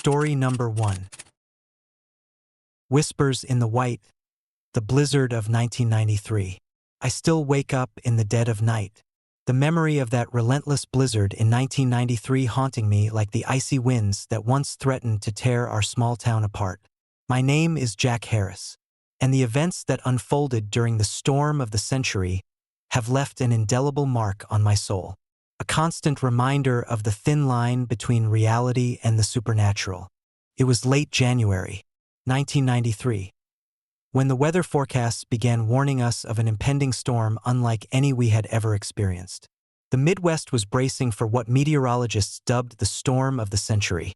Story number 1. Whispers in the White, the blizzard of 1993. I still wake up in the dead of night, the memory of that relentless blizzard in 1993 haunting me like the icy winds that once threatened to tear our small town apart. My name is Jack Harris, and the events that unfolded during the storm of the century have left an indelible mark on my soul, a constant reminder of the thin line between reality and the supernatural. It was late January, 1993, when the weather forecasts began warning us of an impending storm unlike any we had ever experienced. The Midwest was bracing for what meteorologists dubbed the storm of the century,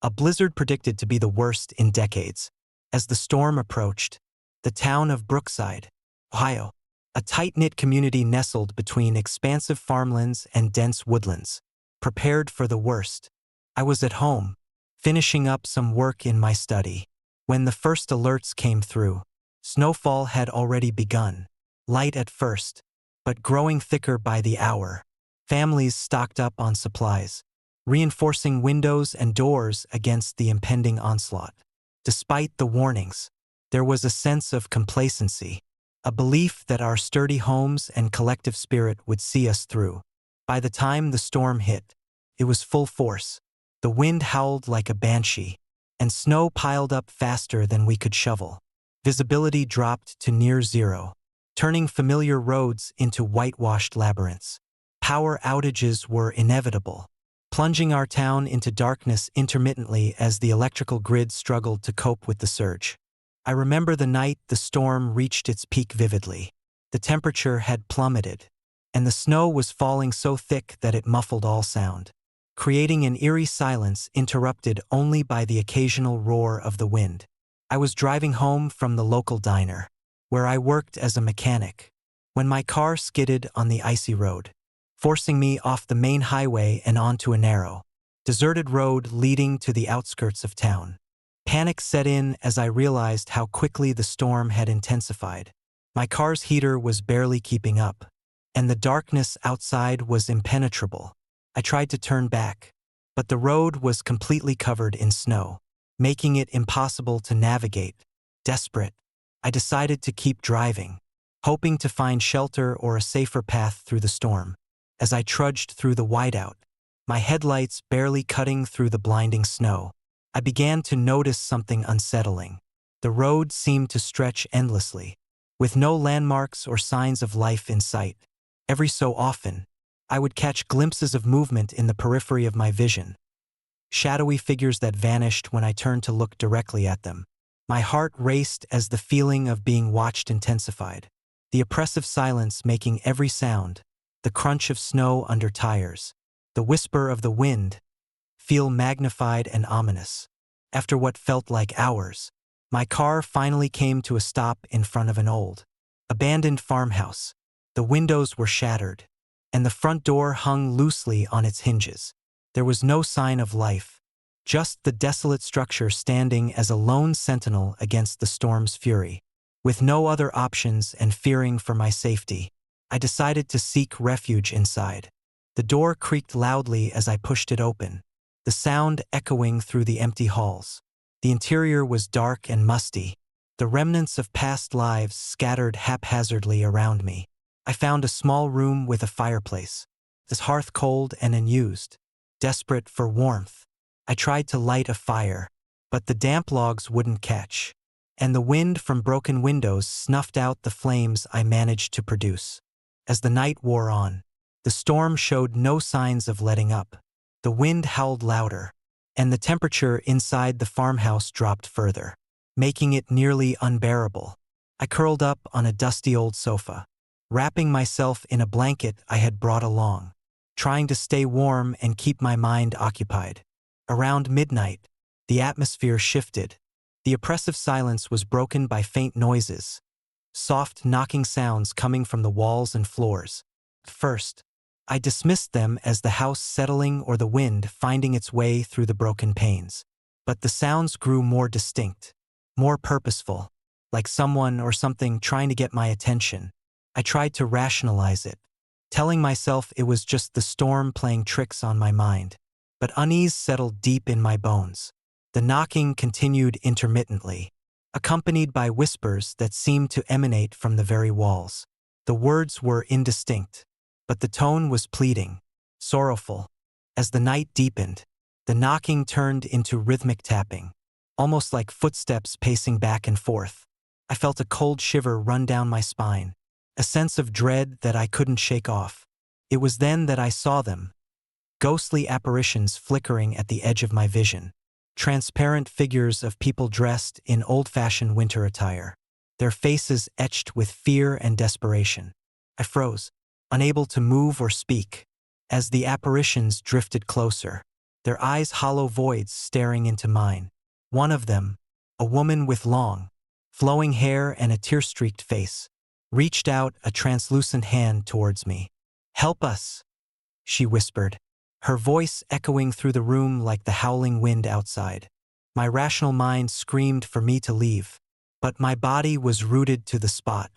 a blizzard predicted to be the worst in decades. As the storm approached, the town of Brookside, Ohio, a tight-knit community nestled between expansive farmlands and dense woodlands, prepared for the worst. I was at home, finishing up some work in my study, when the first alerts came through. Snowfall had already begun, light at first, but growing thicker by the hour. Families stocked up on supplies, reinforcing windows and doors against the impending onslaught. Despite the warnings, there was a sense of complacency, a belief that our sturdy homes and collective spirit would see us through. By the time the storm hit, it was full force. The wind howled like a banshee, and snow piled up faster than we could shovel. Visibility dropped to near zero, turning familiar roads into whitewashed labyrinths. Power outages were inevitable, plunging our town into darkness intermittently as the electrical grid struggled to cope with the surge. I remember the night the storm reached its peak vividly. The temperature had plummeted, and the snow was falling so thick that it muffled all sound, creating an eerie silence interrupted only by the occasional roar of the wind. I was driving home from the local diner, where I worked as a mechanic, when my car skidded on the icy road, forcing me off the main highway and onto a narrow, deserted road leading to the outskirts of town. Panic set in as I realized how quickly the storm had intensified. My car's heater was barely keeping up, and the darkness outside was impenetrable. I tried to turn back, but the road was completely covered in snow, making it impossible to navigate. Desperate, I decided to keep driving, hoping to find shelter or a safer path through the storm. As I trudged through the whiteout, my headlights barely cutting through the blinding snow, I began to notice something unsettling. The road seemed to stretch endlessly, with no landmarks or signs of life in sight. Every so often, I would catch glimpses of movement in the periphery of my vision, shadowy figures that vanished when I turned to look directly at them. My heart raced as the feeling of being watched intensified, the oppressive silence making every sound, the crunch of snow under tires, the whisper of the wind, feel magnified and ominous. After what felt like hours, my car finally came to a stop in front of an old, abandoned farmhouse. The windows were shattered, and the front door hung loosely on its hinges. There was no sign of life, just the desolate structure standing as a lone sentinel against the storm's fury. With no other options and fearing for my safety, I decided to seek refuge inside. The door creaked loudly as I pushed it open, the sound echoing through the empty halls. The interior was dark and musty, the remnants of past lives scattered haphazardly around me. I found a small room with a fireplace, its hearth cold and unused. Desperate for warmth, I tried to light a fire, but the damp logs wouldn't catch, and the wind from broken windows snuffed out the flames I managed to produce. As the night wore on, the storm showed no signs of letting up. The wind howled louder, and the temperature inside the farmhouse dropped further, making it nearly unbearable. I curled up on a dusty old sofa, wrapping myself in a blanket I had brought along, trying to stay warm and keep my mind occupied. Around midnight, the atmosphere shifted. The oppressive silence was broken by faint noises, soft knocking sounds coming from the walls and floors. At first, I dismissed them as the house settling or the wind finding its way through the broken panes. But the sounds grew more distinct, more purposeful, like someone or something trying to get my attention. I tried to rationalize it, telling myself it was just the storm playing tricks on my mind. But unease settled deep in my bones. The knocking continued intermittently, accompanied by whispers that seemed to emanate from the very walls. The words were indistinct, but the tone was pleading, sorrowful. As the night deepened, the knocking turned into rhythmic tapping, almost like footsteps pacing back and forth. I felt a cold shiver run down my spine, a sense of dread that I couldn't shake off. It was then that I saw them, ghostly apparitions flickering at the edge of my vision, transparent figures of people dressed in old-fashioned winter attire, their faces etched with fear and desperation. I froze, unable to move or speak, as the apparitions drifted closer, their eyes hollow voids staring into mine. One of them, a woman with long, flowing hair and a tear-streaked face, reached out a translucent hand towards me. "Help us," she whispered, her voice echoing through the room like the howling wind outside. My rational mind screamed for me to leave, but my body was rooted to the spot,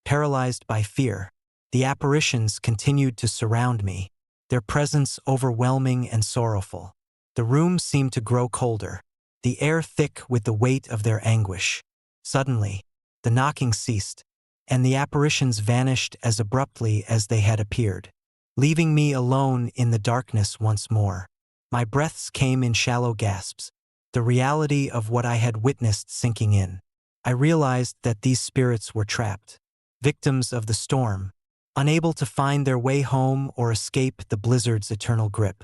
paralyzed by fear. The apparitions continued to surround me, their presence overwhelming and sorrowful. The room seemed to grow colder, the air thick with the weight of their anguish. Suddenly, the knocking ceased, and the apparitions vanished as abruptly as they had appeared, leaving me alone in the darkness once more. My breaths came in shallow gasps, the reality of what I had witnessed sinking in. I realized that these spirits were trapped, victims of the storm, unable to find their way home or escape the blizzard's eternal grip.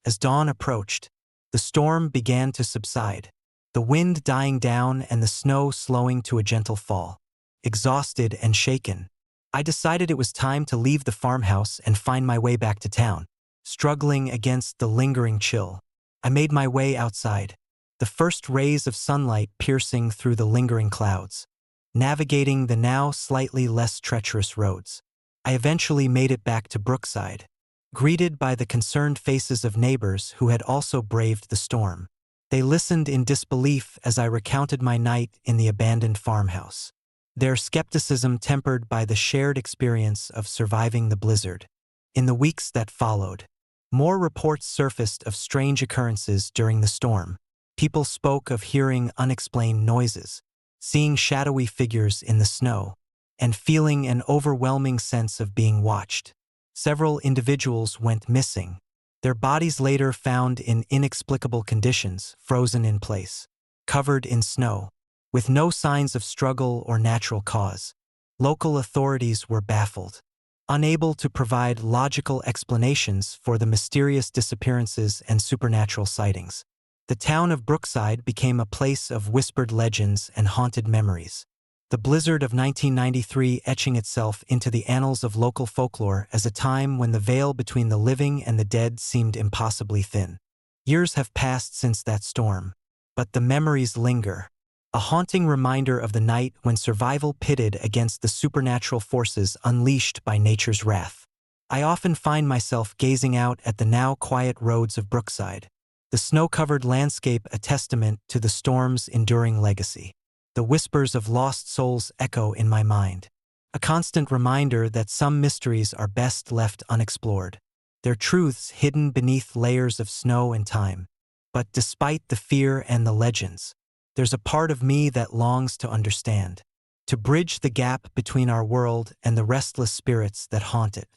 As dawn approached, the storm began to subside, the wind dying down and the snow slowing to a gentle fall. Exhausted and shaken, I decided it was time to leave the farmhouse and find my way back to town. Struggling against the lingering chill, I made my way outside, the first rays of sunlight piercing through the lingering clouds. Navigating the now slightly less treacherous roads, I eventually made it back to Brookside, greeted by the concerned faces of neighbors who had also braved the storm. They listened in disbelief as I recounted my night in the abandoned farmhouse, their skepticism tempered by the shared experience of surviving the blizzard. In the weeks that followed, more reports surfaced of strange occurrences during the storm. People spoke of hearing unexplained noises, seeing shadowy figures in the snow, and feeling an overwhelming sense of being watched. Several individuals went missing, their bodies later found in inexplicable conditions, frozen in place, covered in snow, with no signs of struggle or natural cause. Local authorities were baffled, unable to provide logical explanations for the mysterious disappearances and supernatural sightings. The town of Brookside became a place of whispered legends and haunted memories, the blizzard of 1993 etching itself into the annals of local folklore as a time when the veil between the living and the dead seemed impossibly thin. Years have passed since that storm, but the memories linger, a haunting reminder of the night when survival pitted against the supernatural forces unleashed by nature's wrath. I often find myself gazing out at the now quiet roads of Brookside, the snow-covered landscape a testament to the storm's enduring legacy. The whispers of lost souls echo in my mind, a constant reminder that some mysteries are best left unexplored, their truths hidden beneath layers of snow and time. But despite the fear and the legends, there's a part of me that longs to understand, to bridge the gap between our world and the restless spirits that haunt it.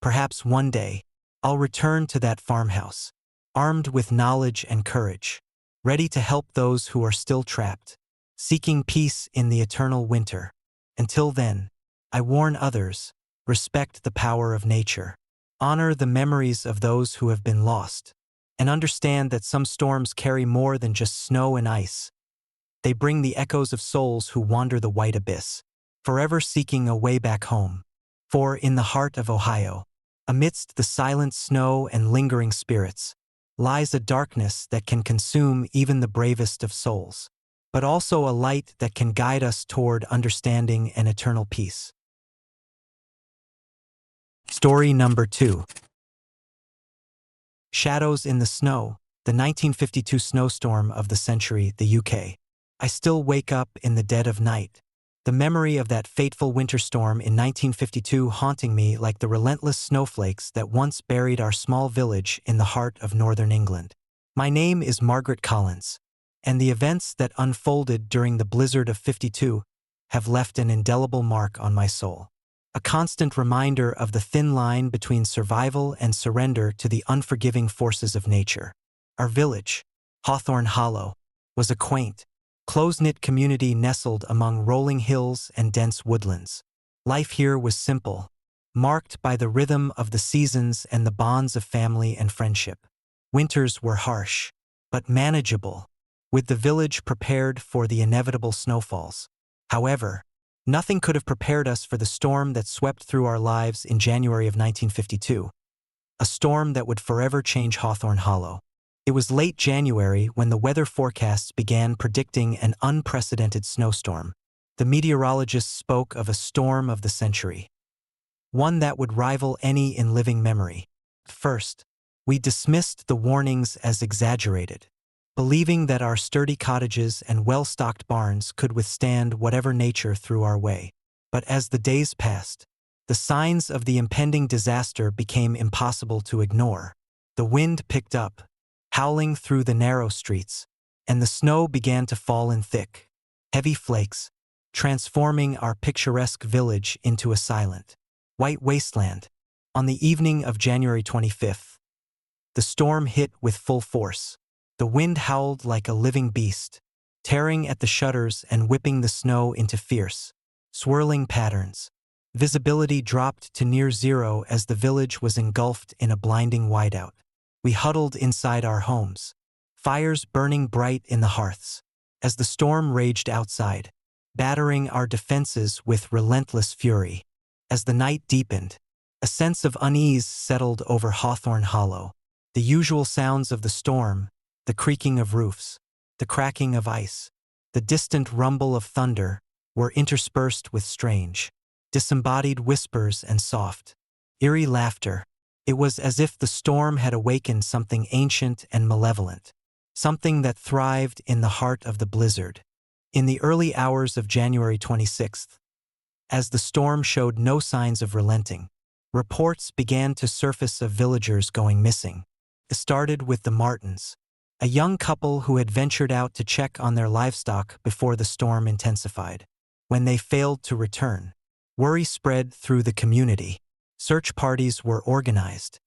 Perhaps one day, I'll return to that farmhouse, armed with knowledge and courage, ready to help those who are still trapped, seeking peace in the eternal winter. Until then, I warn others, respect the power of nature, honor the memories of those who have been lost, and understand that some storms carry more than just snow and ice. They bring the echoes of souls who wander the white abyss, forever seeking a way back home. For in the heart of Ohio, amidst the silent snow and lingering spirits, lies a darkness that can consume even the bravest of souls, but also a light that can guide us toward understanding and eternal peace. Story number 2. Shadows in the Snow, the 1952 snowstorm of the century, the UK. I still wake up in the dead of night, the memory of that fateful winter storm in 1952 haunting me like the relentless snowflakes that once buried our small village in the heart of northern England. My name is Margaret Collins, and the events that unfolded during the blizzard of '52 have left an indelible mark on my soul. A constant reminder of the thin line between survival and surrender to the unforgiving forces of nature. Our village, Hawthorne Hollow, was a quaint, close-knit community nestled among rolling hills and dense woodlands. Life here was simple, marked by the rhythm of the seasons and the bonds of family and friendship. Winters were harsh, but manageable, with the village prepared for the inevitable snowfalls. However, nothing could have prepared us for the storm that swept through our lives in January of 1952, a storm that would forever change Hawthorne Hollow. It was late January when the weather forecasts began predicting an unprecedented snowstorm. The meteorologists spoke of a storm of the century, one that would rival any in living memory. First, we dismissed the warnings as exaggerated, believing that our sturdy cottages and well-stocked barns could withstand whatever nature threw our way. But as the days passed, the signs of the impending disaster became impossible to ignore. The wind picked up, howling through the narrow streets, and the snow began to fall in thick, heavy flakes, transforming our picturesque village into a silent, white wasteland. On the evening of January 25th, the storm hit with full force. The wind howled like a living beast, tearing at the shutters and whipping the snow into fierce, swirling patterns. Visibility dropped to near zero as the village was engulfed in a blinding whiteout. We huddled inside our homes, fires burning bright in the hearths, as the storm raged outside, battering our defenses with relentless fury. As the night deepened, a sense of unease settled over Hawthorne Hollow. The usual sounds of the storm, the creaking of roofs, the cracking of ice, the distant rumble of thunder, were interspersed with strange, disembodied whispers and soft, eerie laughter. It was as if the storm had awakened something ancient and malevolent, something that thrived in the heart of the blizzard. In the early hours of January 26th, as the storm showed no signs of relenting, reports began to surface of villagers going missing. It started with the Martins, a young couple who had ventured out to check on their livestock before the storm intensified. When they failed to return, worry spread through the community. Search parties were organized,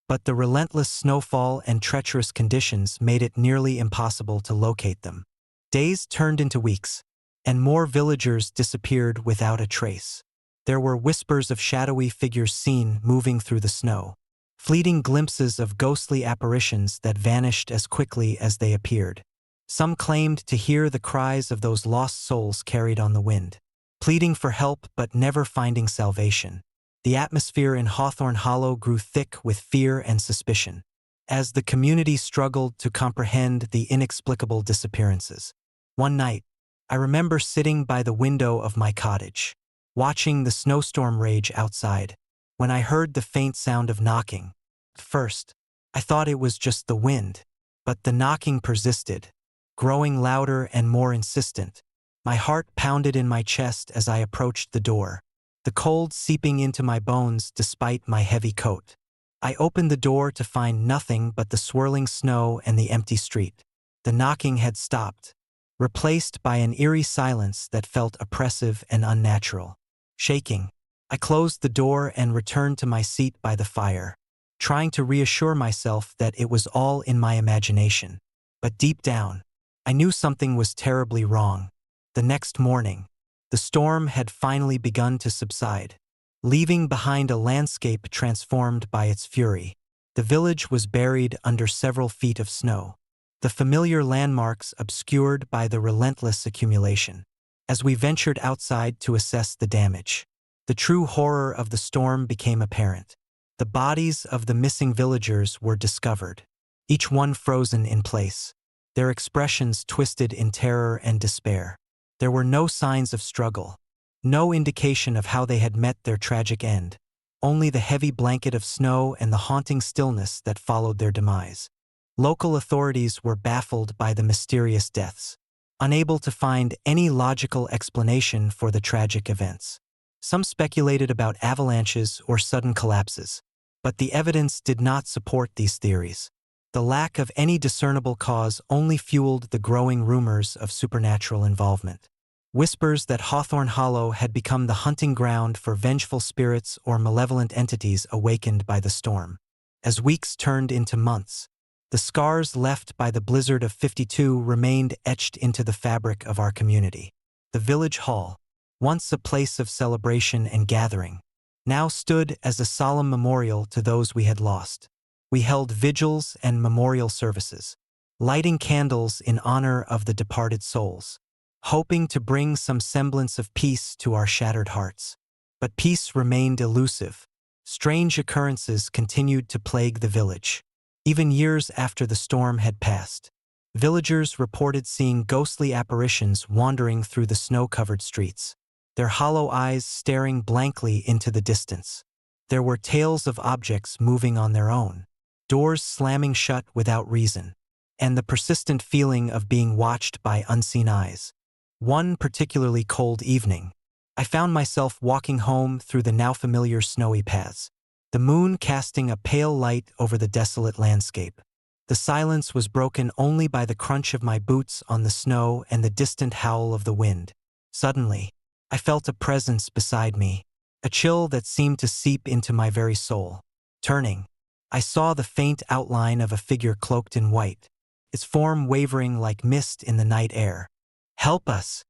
but the relentless snowfall and treacherous conditions made it nearly impossible to locate them. Days turned into weeks, and more villagers disappeared without a trace. There were whispers of shadowy figures seen moving through the snow, fleeting glimpses of ghostly apparitions that vanished as quickly as they appeared. Some claimed to hear the cries of those lost souls carried on the wind, pleading for help but never finding salvation. The atmosphere in Hawthorne Hollow grew thick with fear and suspicion, as the community struggled to comprehend the inexplicable disappearances. One night, I remember sitting by the window of my cottage, watching the snowstorm rage outside, when I heard the faint sound of knocking. At first, I thought it was just the wind, but the knocking persisted, growing louder and more insistent. My heart pounded in my chest as I approached the door, the cold seeping into my bones despite my heavy coat. I opened the door to find nothing but the swirling snow and the empty street. The knocking had stopped, replaced by an eerie silence that felt oppressive and unnatural. Shaking, I closed the door and returned to my seat by the fire, trying to reassure myself that it was all in my imagination. But deep down, I knew something was terribly wrong. The next morning, the storm had finally begun to subside, leaving behind a landscape transformed by its fury. The village was buried under several feet of snow, the familiar landmarks obscured by the relentless accumulation. As we ventured outside to assess the damage, the true horror of the storm became apparent. The bodies of the missing villagers were discovered, each one frozen in place, their expressions twisted in terror and despair. There were no signs of struggle, no indication of how they had met their tragic end, only the heavy blanket of snow and the haunting stillness that followed their demise. Local authorities were baffled by the mysterious deaths, unable to find any logical explanation for the tragic events. Some speculated about avalanches or sudden collapses, but the evidence did not support these theories. The lack of any discernible cause only fueled the growing rumors of supernatural involvement. Whispers that Hawthorne Hollow had become the hunting ground for vengeful spirits or malevolent entities awakened by the storm. As weeks turned into months, the scars left by the blizzard of '52 remained etched into the fabric of our community. The village hall, once a place of celebration and gathering, now stood as a solemn memorial to those we had lost. We held vigils and memorial services, lighting candles in honor of the departed souls, hoping to bring some semblance of peace to our shattered hearts. But peace remained elusive. Strange occurrences continued to plague the village. Even years after the storm had passed, villagers reported seeing ghostly apparitions wandering through the snow-covered streets, their hollow eyes staring blankly into the distance. There were tales of objects moving on their own, doors slamming shut without reason, and the persistent feeling of being watched by unseen eyes. One particularly cold evening, I found myself walking home through the now familiar snowy paths, the moon casting a pale light over the desolate landscape. The silence was broken only by the crunch of my boots on the snow and the distant howl of the wind. Suddenly, I felt a presence beside me, a chill that seemed to seep into my very soul. Turning, I saw the faint outline of a figure cloaked in white, its form wavering like mist in the night air. "Help us,"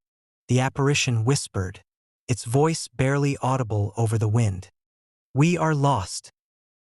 the apparition whispered, its voice barely audible over the wind. "We are lost."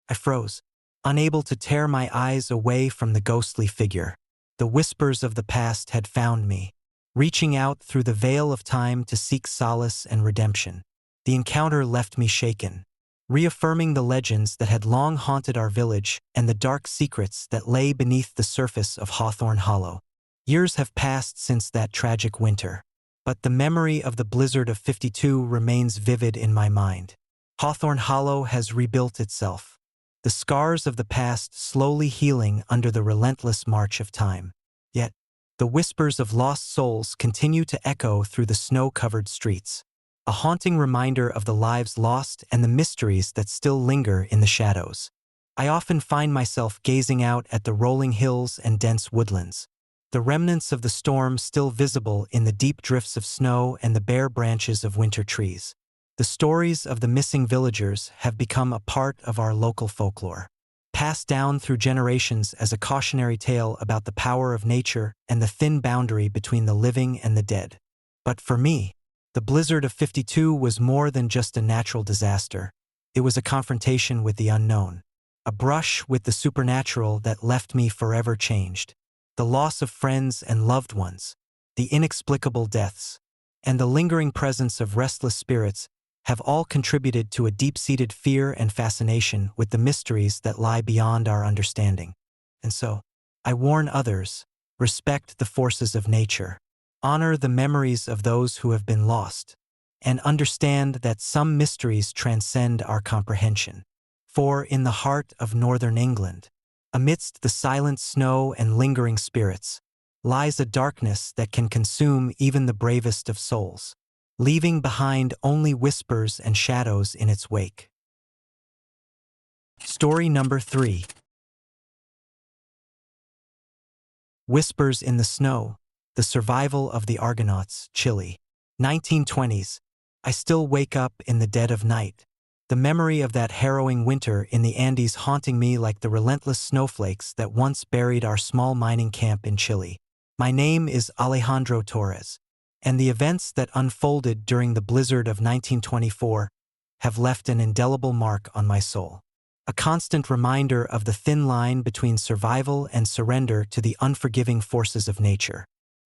I froze, unable to tear my eyes away from the ghostly figure. The whispers of the past had found me, reaching out through the veil of time to seek solace and redemption. The encounter left me shaken, reaffirming the legends that had long haunted our village and the dark secrets that lay beneath the surface of Hawthorne Hollow. Years have passed since that tragic winter, but the memory of the blizzard of '52 remains vivid in my mind. Hawthorne Hollow has rebuilt itself, the scars of the past slowly healing under the relentless march of time. Yet, the whispers of lost souls continue to echo through the snow-covered streets, a haunting reminder of the lives lost and the mysteries that still linger in the shadows. I often find myself gazing out at the rolling hills and dense woodlands, the remnants of the storm still visible in the deep drifts of snow and the bare branches of winter trees. The stories of the missing villagers have become a part of our local folklore, passed down through generations as a cautionary tale about the power of nature and the thin boundary between the living and the dead. But for me, the blizzard of '52 was more than just a natural disaster. It was a confrontation with the unknown, a brush with the supernatural that left me forever changed. The loss of friends and loved ones, the inexplicable deaths, and the lingering presence of restless spirits have all contributed to a deep-seated fear and fascination with the mysteries that lie beyond our understanding. And so, I warn others, respect the forces of nature, honor the memories of those who have been lost, and understand that some mysteries transcend our comprehension. For in the heart of northern England, amidst the silent snow and lingering spirits, lies a darkness that can consume even the bravest of souls, leaving behind only whispers and shadows in its wake. Story number 3. Whispers in the Snow, the Survival of the Argonauts, Chile. 1920s. I still wake up in the dead of night, the memory of that harrowing winter in the Andes haunting me like the relentless snowflakes that once buried our small mining camp in Chile. My name is Alejandro Torres, and the events that unfolded during the blizzard of 1924 have left an indelible mark on my soul. A constant reminder of the thin line between survival and surrender to the unforgiving forces of nature.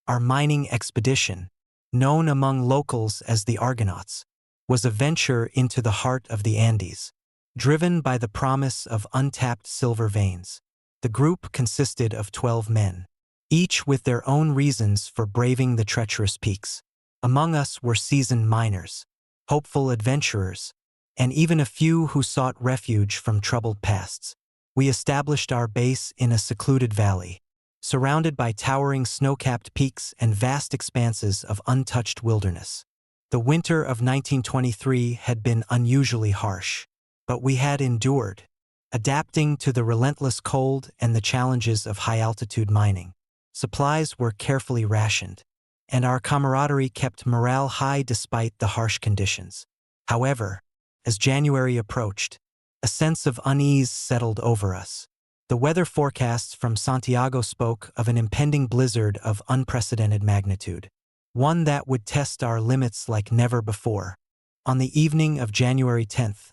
Our mining expedition, known among locals as the Argonauts, was a venture into the heart of the Andes, driven by the promise of untapped silver veins. The group consisted of 12 men, each with their own reasons for braving the treacherous peaks. Among us were seasoned miners, hopeful adventurers, and even a few who sought refuge from troubled pasts. We established our base in a secluded valley, surrounded by towering snow-capped peaks and vast expanses of untouched wilderness. The winter of 1923 had been unusually harsh, but we had endured, adapting to the relentless cold and the challenges of high-altitude mining. Supplies were carefully rationed, and our camaraderie kept morale high despite the harsh conditions. However, as January approached, a sense of unease settled over us. The weather forecasts from Santiago spoke of an impending blizzard of unprecedented magnitude, one that would test our limits like never before. On the evening of January 10th,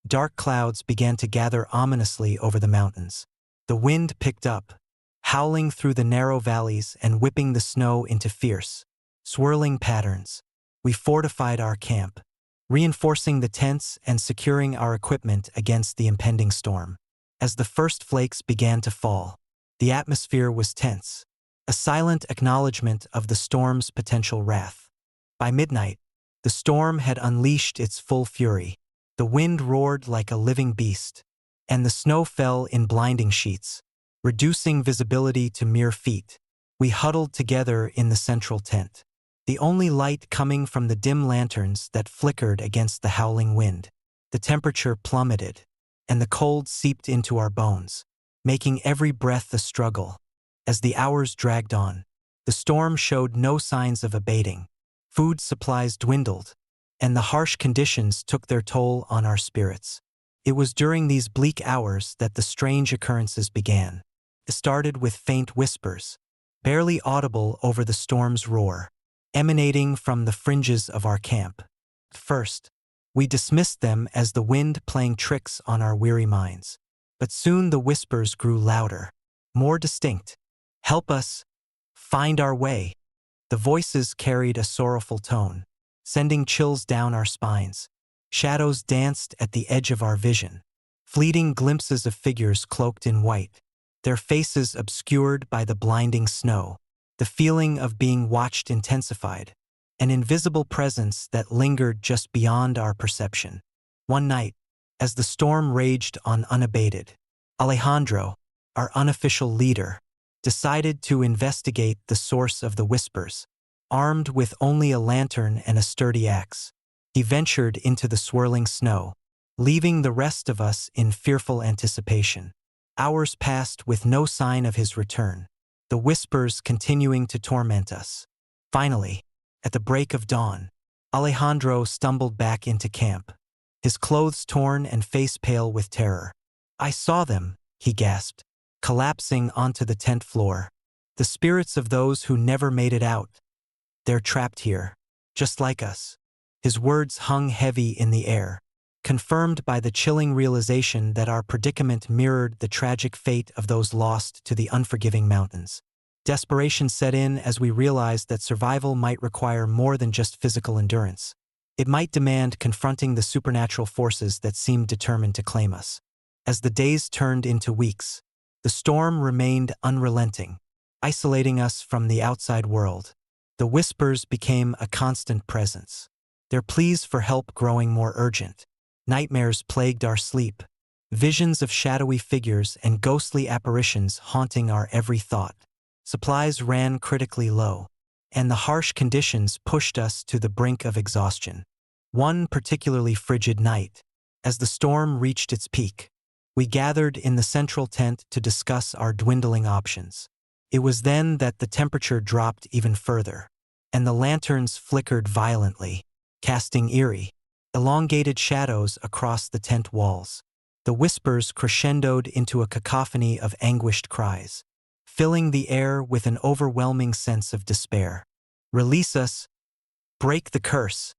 dark clouds began to gather ominously over the mountains. The wind picked up, howling through the narrow valleys and whipping the snow into fierce, swirling patterns. We fortified our camp, reinforcing the tents and securing our equipment against the impending storm. As the first flakes began to fall, the atmosphere was tense, a silent acknowledgement of the storm's potential wrath. By midnight, the storm had unleashed its full fury. The wind roared like a living beast, and the snow fell in blinding sheets, reducing visibility to mere feet. We huddled together in the central tent, the only light coming from the dim lanterns that flickered against the howling wind. The temperature plummeted, and the cold seeped into our bones, making every breath a struggle. As the hours dragged on, the storm showed no signs of abating. Food supplies dwindled, and the harsh conditions took their toll on our spirits. It was during these bleak hours that the strange occurrences began. It started with faint whispers, barely audible over the storm's roar, emanating from the fringes of our camp. First, we dismissed them as the wind playing tricks on our weary minds. But soon the whispers grew louder, more distinct. "Help us! Find our way!" The voices carried a sorrowful tone, sending chills down our spines. Shadows danced at the edge of our vision, fleeting glimpses of figures cloaked in white, their faces obscured by the blinding snow. The feeling of being watched intensified, an invisible presence that lingered just beyond our perception. One night, as the storm raged on unabated, Alejandro, our unofficial leader, decided to investigate the source of the whispers. Armed with only a lantern and a sturdy axe, he ventured into the swirling snow, leaving the rest of us in fearful anticipation. Hours passed with no sign of his return, the whispers continuing to torment us. Finally, at the break of dawn, Alejandro stumbled back into camp, his clothes torn and face pale with terror. "I saw them," he gasped, collapsing onto the tent floor. "The spirits of those who never made it out. They're trapped here, just like us." His words hung heavy in the air, confirmed by the chilling realization that our predicament mirrored the tragic fate of those lost to the unforgiving mountains. Desperation set in as we realized that survival might require more than just physical endurance. It might demand confronting the supernatural forces that seemed determined to claim us. As the days turned into weeks, the storm remained unrelenting, isolating us from the outside world. The whispers became a constant presence, their pleas for help growing more urgent. Nightmares plagued our sleep, visions of shadowy figures and ghostly apparitions haunting our every thought. Supplies ran critically low, and the harsh conditions pushed us to the brink of exhaustion. One particularly frigid night, as the storm reached its peak, we gathered in the central tent to discuss our dwindling options. It was then that the temperature dropped even further, and the lanterns flickered violently, casting eerie, elongated shadows across the tent walls. The whispers crescendoed into a cacophony of anguished cries, filling the air with an overwhelming sense of despair. "Release us! Break the curse!"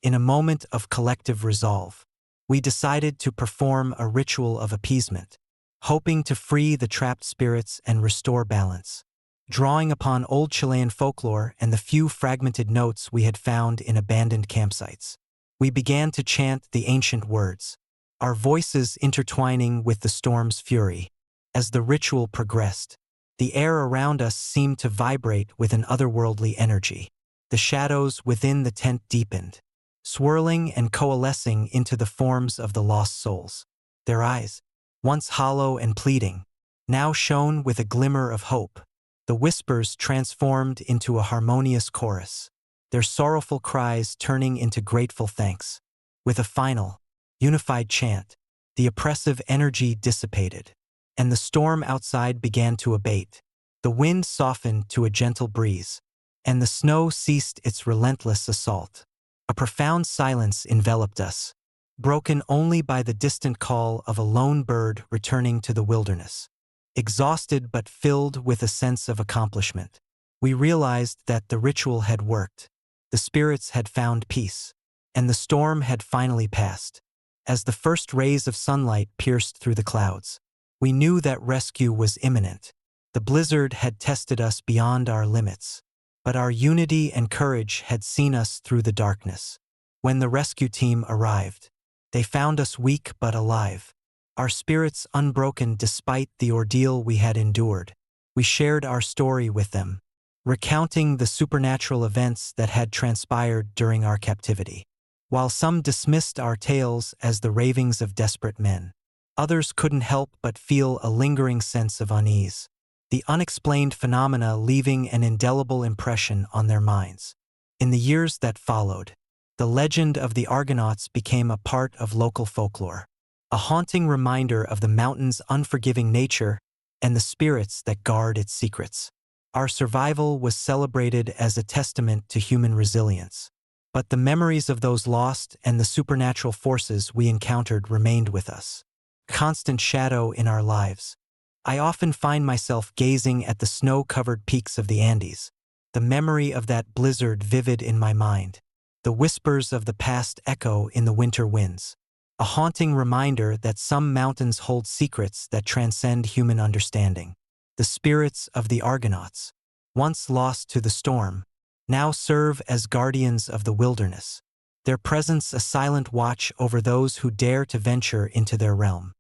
In a moment of collective resolve, we decided to perform a ritual of appeasement, hoping to free the trapped spirits and restore balance. Drawing upon old Chilean folklore and the few fragmented notes we had found in abandoned campsites, we began to chant the ancient words, our voices intertwining with the storm's fury. As the ritual progressed, the air around us seemed to vibrate with an otherworldly energy. The shadows within the tent deepened, swirling and coalescing into the forms of the lost souls. Their eyes, once hollow and pleading, now shone with a glimmer of hope. The whispers transformed into a harmonious chorus, their sorrowful cries turning into grateful thanks. With a final, unified chant, the oppressive energy dissipated, and the storm outside began to abate. The wind softened to a gentle breeze, and the snow ceased its relentless assault. A profound silence enveloped us, broken only by the distant call of a lone bird returning to the wilderness. Exhausted but filled with a sense of accomplishment, we realized that the ritual had worked. The spirits had found peace, and the storm had finally passed. As the first rays of sunlight pierced through the clouds, we knew that rescue was imminent. The blizzard had tested us beyond our limits, but our unity and courage had seen us through the darkness. When the rescue team arrived, they found us weak but alive, our spirits unbroken despite the ordeal we had endured. We shared our story with them, recounting the supernatural events that had transpired during our captivity. While some dismissed our tales as the ravings of desperate men, others couldn't help but feel a lingering sense of unease, the unexplained phenomena leaving an indelible impression on their minds. In the years that followed, the legend of the Argonauts became a part of local folklore, a haunting reminder of the mountain's unforgiving nature and the spirits that guard its secrets. Our survival was celebrated as a testament to human resilience, but the memories of those lost and the supernatural forces we encountered remained with us, a constant shadow in our lives. I often find myself gazing at the snow-covered peaks of the Andes, the memory of that blizzard vivid in my mind. The whispers of the past echo in the winter winds, a haunting reminder that some mountains hold secrets that transcend human understanding. The spirits of the Argonauts, once lost to the storm, now serve as guardians of the wilderness, their presence a silent watch over those who dare to venture into their realm.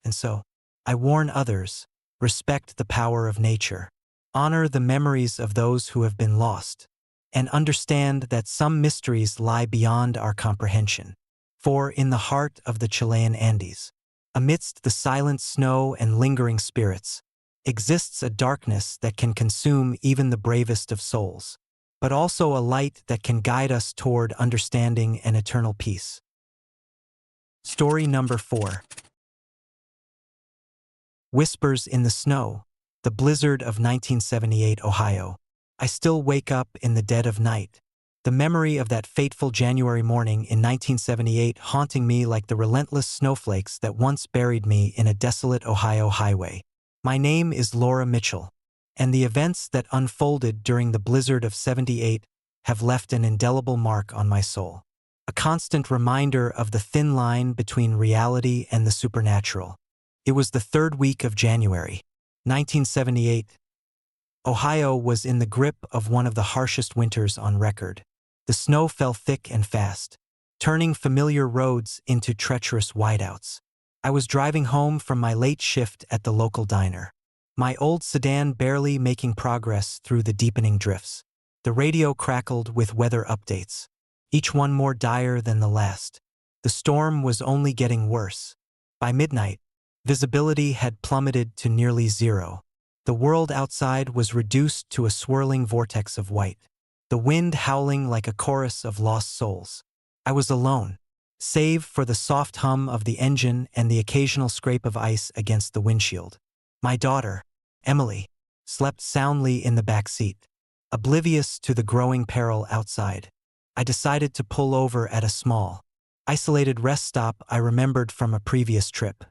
And so, I warn others, respect the power of nature, honor the memories of those who have been lost, and understand that some mysteries lie beyond our comprehension. For in the heart of the Chilean Andes, amidst the silent snow and lingering spirits, exists a darkness that can consume even the bravest of souls, but also a light that can guide us toward understanding and eternal peace. Story number 4. Whispers in the Snow, the blizzard of 1978 Ohio. I still wake up in the dead of night, the memory of that fateful January morning in 1978 haunting me like the relentless snowflakes that once buried me in a desolate Ohio highway. My name is Laura Mitchell, and the events that unfolded during the blizzard of '78 have left an indelible mark on my soul, a constant reminder of the thin line between reality and the supernatural. It was the third week of January, 1978. Ohio was in the grip of one of the harshest winters on record. The snow fell thick and fast, turning familiar roads into treacherous whiteouts. I was driving home from my late shift at the local diner, my old sedan barely making progress through the deepening drifts. The radio crackled with weather updates, each one more dire than the last. The storm was only getting worse. By midnight, visibility had plummeted to nearly zero. The world outside was reduced to a swirling vortex of white, the wind howling like a chorus of lost souls. I was alone, save for the soft hum of the engine and the occasional scrape of ice against the windshield. My daughter, Emily, slept soundly in the back seat, oblivious to the growing peril outside. I decided to pull over at a small, isolated rest stop I remembered from a previous trip.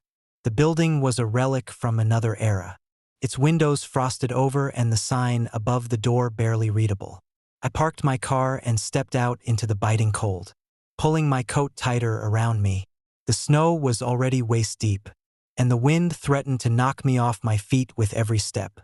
The building was a relic from another era, its windows frosted over and the sign above the door barely readable. I parked my car and stepped out into the biting cold, pulling my coat tighter around me. The snow was already waist-deep, and the wind threatened to knock me off my feet with every step.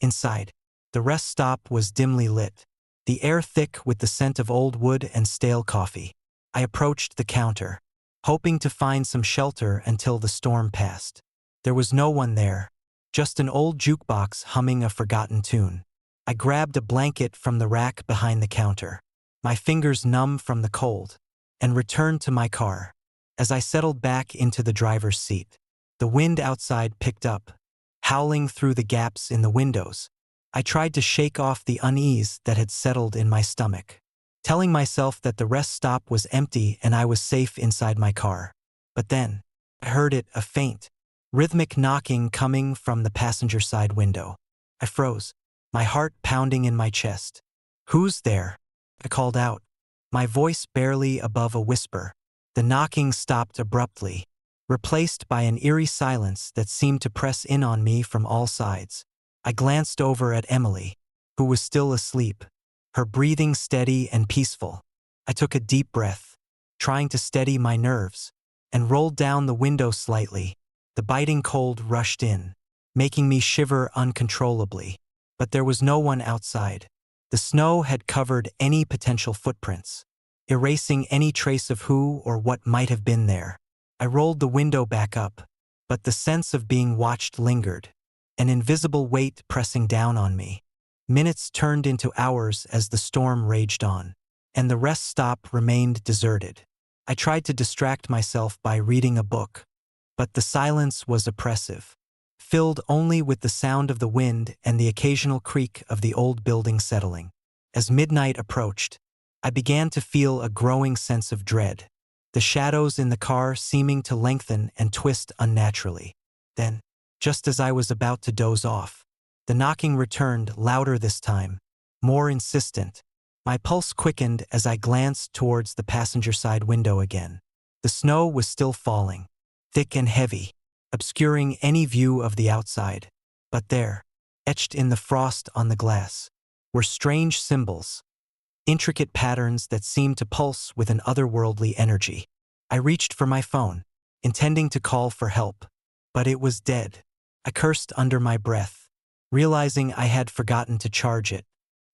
Inside, the rest stop was dimly lit, the air thick with the scent of old wood and stale coffee. I approached the counter, hoping to find some shelter until the storm passed. There was no one there, just an old jukebox humming a forgotten tune. I grabbed a blanket from the rack behind the counter, my fingers numb from the cold, and returned to my car. As I settled back into the driver's seat, the wind outside picked up, howling through the gaps in the windows. I tried to shake off the unease that had settled in my stomach, telling myself that the rest stop was empty and I was safe inside my car. But then, I heard it, a faint, rhythmic knocking coming from the passenger side window. I froze, my heart pounding in my chest. "Who's there?" I called out, my voice barely above a whisper. The knocking stopped abruptly, replaced by an eerie silence that seemed to press in on me from all sides. I glanced over at Emily, who was still asleep, her breathing steady and peaceful. I took a deep breath, trying to steady my nerves, and rolled down the window slightly. The biting cold rushed in, making me shiver uncontrollably. But there was no one outside. The snow had covered any potential footprints, erasing any trace of who or what might have been there. I rolled the window back up, but the sense of being watched lingered, an invisible weight pressing down on me. Minutes turned into hours as the storm raged on, and the rest stop remained deserted. I tried to distract myself by reading a book, but the silence was oppressive, filled only with the sound of the wind and the occasional creak of the old building settling. As midnight approached, I began to feel a growing sense of dread, the shadows in the car seeming to lengthen and twist unnaturally. Then, just as I was about to doze off, the knocking returned, louder this time, more insistent. My pulse quickened as I glanced towards the passenger side window again. The snow was still falling, thick and heavy, obscuring any view of the outside. But there, etched in the frost on the glass, were strange symbols, intricate patterns that seemed to pulse with an otherworldly energy. I reached for my phone, intending to call for help, but it was dead. I cursed under my breath, realizing I had forgotten to charge it.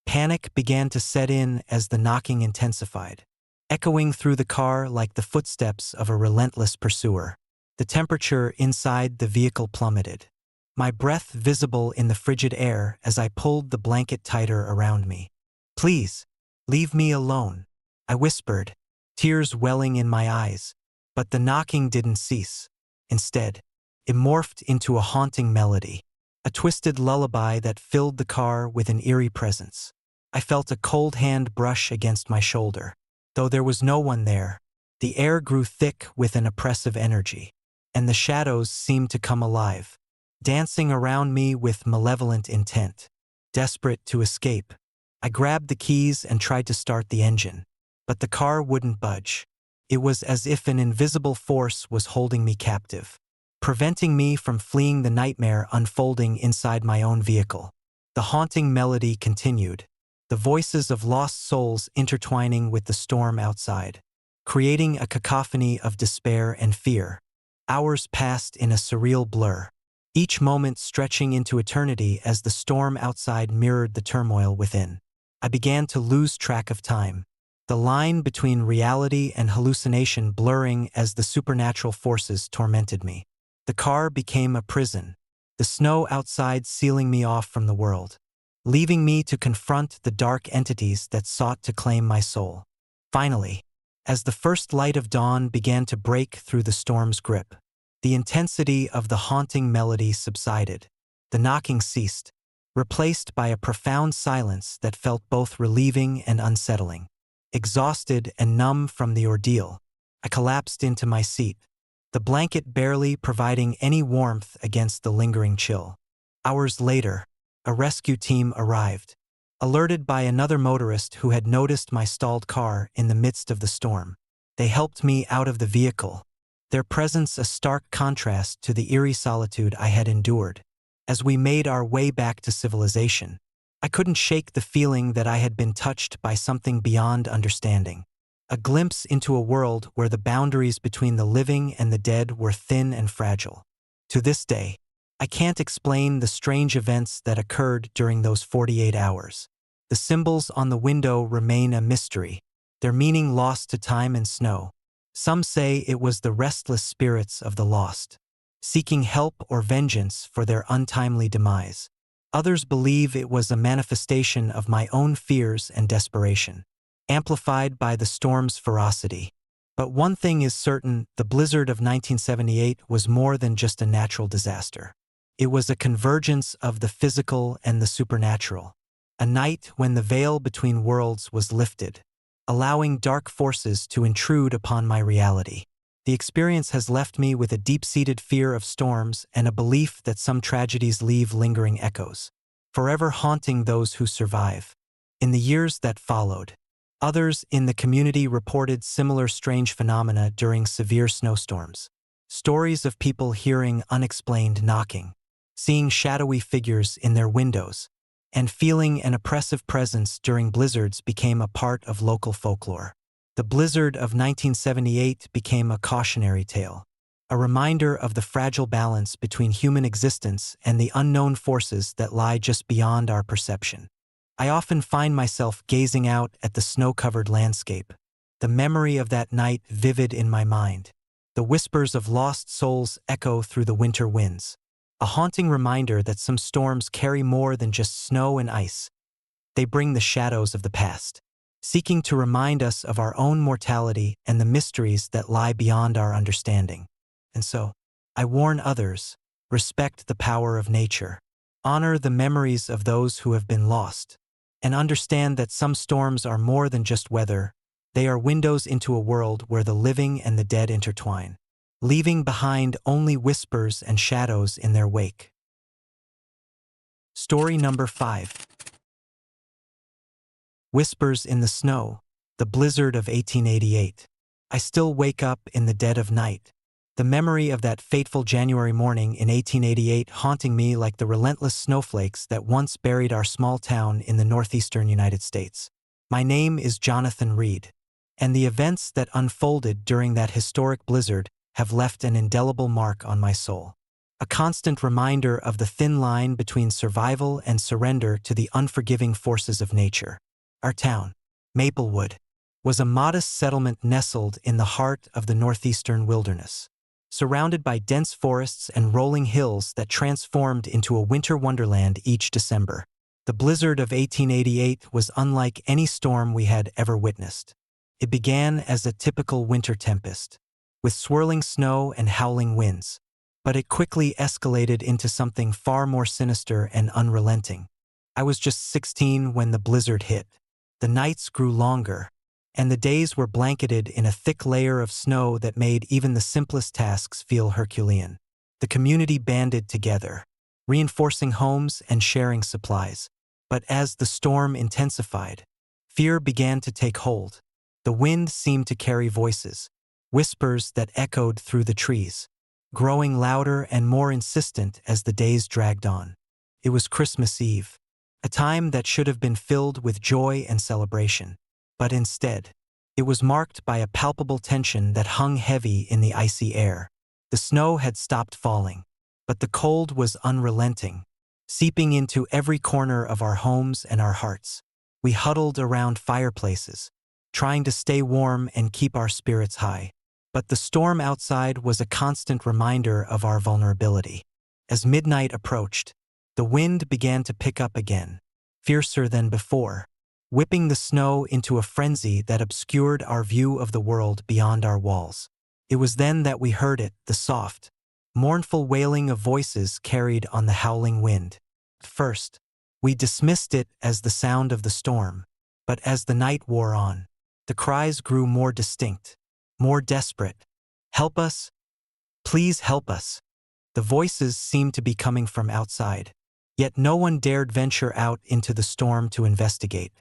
Panic began to set in as the knocking intensified, echoing through the car like the footsteps of a relentless pursuer. The temperature inside the vehicle plummeted, my breath visible in the frigid air as I pulled the blanket tighter around me. "Please, leave me alone," I whispered, tears welling in my eyes. But the knocking didn't cease. Instead, it morphed into a haunting melody, a twisted lullaby that filled the car with an eerie presence. I felt a cold hand brush against my shoulder. Though there was no one there, the air grew thick with an oppressive energy, and the shadows seemed to come alive, dancing around me with malevolent intent. Desperate to escape, I grabbed the keys and tried to start the engine, but the car wouldn't budge. It was as if an invisible force was holding me captive, preventing me from fleeing the nightmare unfolding inside my own vehicle. The haunting melody continued, the voices of lost souls intertwining with the storm outside, creating a cacophony of despair and fear. Hours passed in a surreal blur, each moment stretching into eternity as the storm outside mirrored the turmoil within. I began to lose track of time, the line between reality and hallucination blurring as the supernatural forces tormented me. The car became a prison, the snow outside sealing me off from the world, leaving me to confront the dark entities that sought to claim my soul. Finally, as the first light of dawn began to break through the storm's grip, the intensity of the haunting melody subsided. The knocking ceased, replaced by a profound silence that felt both relieving and unsettling. Exhausted and numb from the ordeal, I collapsed into my seat, the blanket barely providing any warmth against the lingering chill. Hours later, a rescue team arrived, alerted by another motorist who had noticed my stalled car in the midst of the storm. They helped me out of the vehicle, their presence a stark contrast to the eerie solitude I had endured. As we made our way back to civilization, I couldn't shake the feeling that I had been touched by something beyond understanding, a glimpse into a world where the boundaries between the living and the dead were thin and fragile. To this day, I can't explain the strange events that occurred during those 48 hours. The symbols on the window remain a mystery, their meaning lost to time and snow. Some say it was the restless spirits of the lost, seeking help or vengeance for their untimely demise. Others believe it was a manifestation of my own fears and desperation, amplified by the storm's ferocity. But one thing is certain, the blizzard of 1978 was more than just a natural disaster. It was a convergence of the physical and the supernatural, a night when the veil between worlds was lifted, allowing dark forces to intrude upon my reality. The experience has left me with a deep-seated fear of storms and a belief that some tragedies leave lingering echoes, forever haunting those who survive. In the years that followed, others in the community reported similar strange phenomena during severe snowstorms. Stories of people hearing unexplained knocking, seeing shadowy figures in their windows, and feeling an oppressive presence during blizzards became a part of local folklore. The blizzard of 1978 became a cautionary tale, a reminder of the fragile balance between human existence and the unknown forces that lie just beyond our perception. I often find myself gazing out at the snow-covered landscape, the memory of that night vivid in my mind. The whispers of lost souls echo through the winter winds, a haunting reminder that some storms carry more than just snow and ice. They bring the shadows of the past, seeking to remind us of our own mortality and the mysteries that lie beyond our understanding. And so, I warn others, respect the power of nature, honor the memories of those who have been lost, and understand that some storms are more than just weather. They are windows into a world where the living and the dead intertwine, leaving behind only whispers and shadows in their wake. Story number 5. Whispers in the Snow, the Blizzard of 1888. I still wake up in the dead of night, the memory of that fateful January morning in 1888 haunting me like the relentless snowflakes that once buried our small town in the northeastern United States. My name is Jonathan Reed, and the events that unfolded during that historic blizzard have left an indelible mark on my soul. A constant reminder of the thin line between survival and surrender to the unforgiving forces of nature. Our town, Maplewood, was a modest settlement nestled in the heart of the northeastern wilderness, surrounded by dense forests and rolling hills that transformed into a winter wonderland each December. The blizzard of 1888 was unlike any storm we had ever witnessed. It began as a typical winter tempest, with swirling snow and howling winds, but it quickly escalated into something far more sinister and unrelenting. I was just 16 when the blizzard hit. The nights grew longer, and the days were blanketed in a thick layer of snow that made even the simplest tasks feel Herculean. The community banded together, reinforcing homes and sharing supplies. But as the storm intensified, fear began to take hold. The wind seemed to carry voices, whispers that echoed through the trees, growing louder and more insistent as the days dragged on. It was Christmas Eve, a time that should have been filled with joy and celebration. But instead, it was marked by a palpable tension that hung heavy in the icy air. The snow had stopped falling, but the cold was unrelenting, seeping into every corner of our homes and our hearts. We huddled around fireplaces, trying to stay warm and keep our spirits high. But the storm outside was a constant reminder of our vulnerability. As midnight approached, the wind began to pick up again, fiercer than before, whipping the snow into a frenzy that obscured our view of the world beyond our walls. It was then that we heard it, the soft, mournful wailing of voices carried on the howling wind. At first, we dismissed it as the sound of the storm, but as the night wore on, the cries grew more distinct, more desperate. "Help us! Please help us!" The voices seemed to be coming from outside, yet no one dared venture out into the storm to investigate.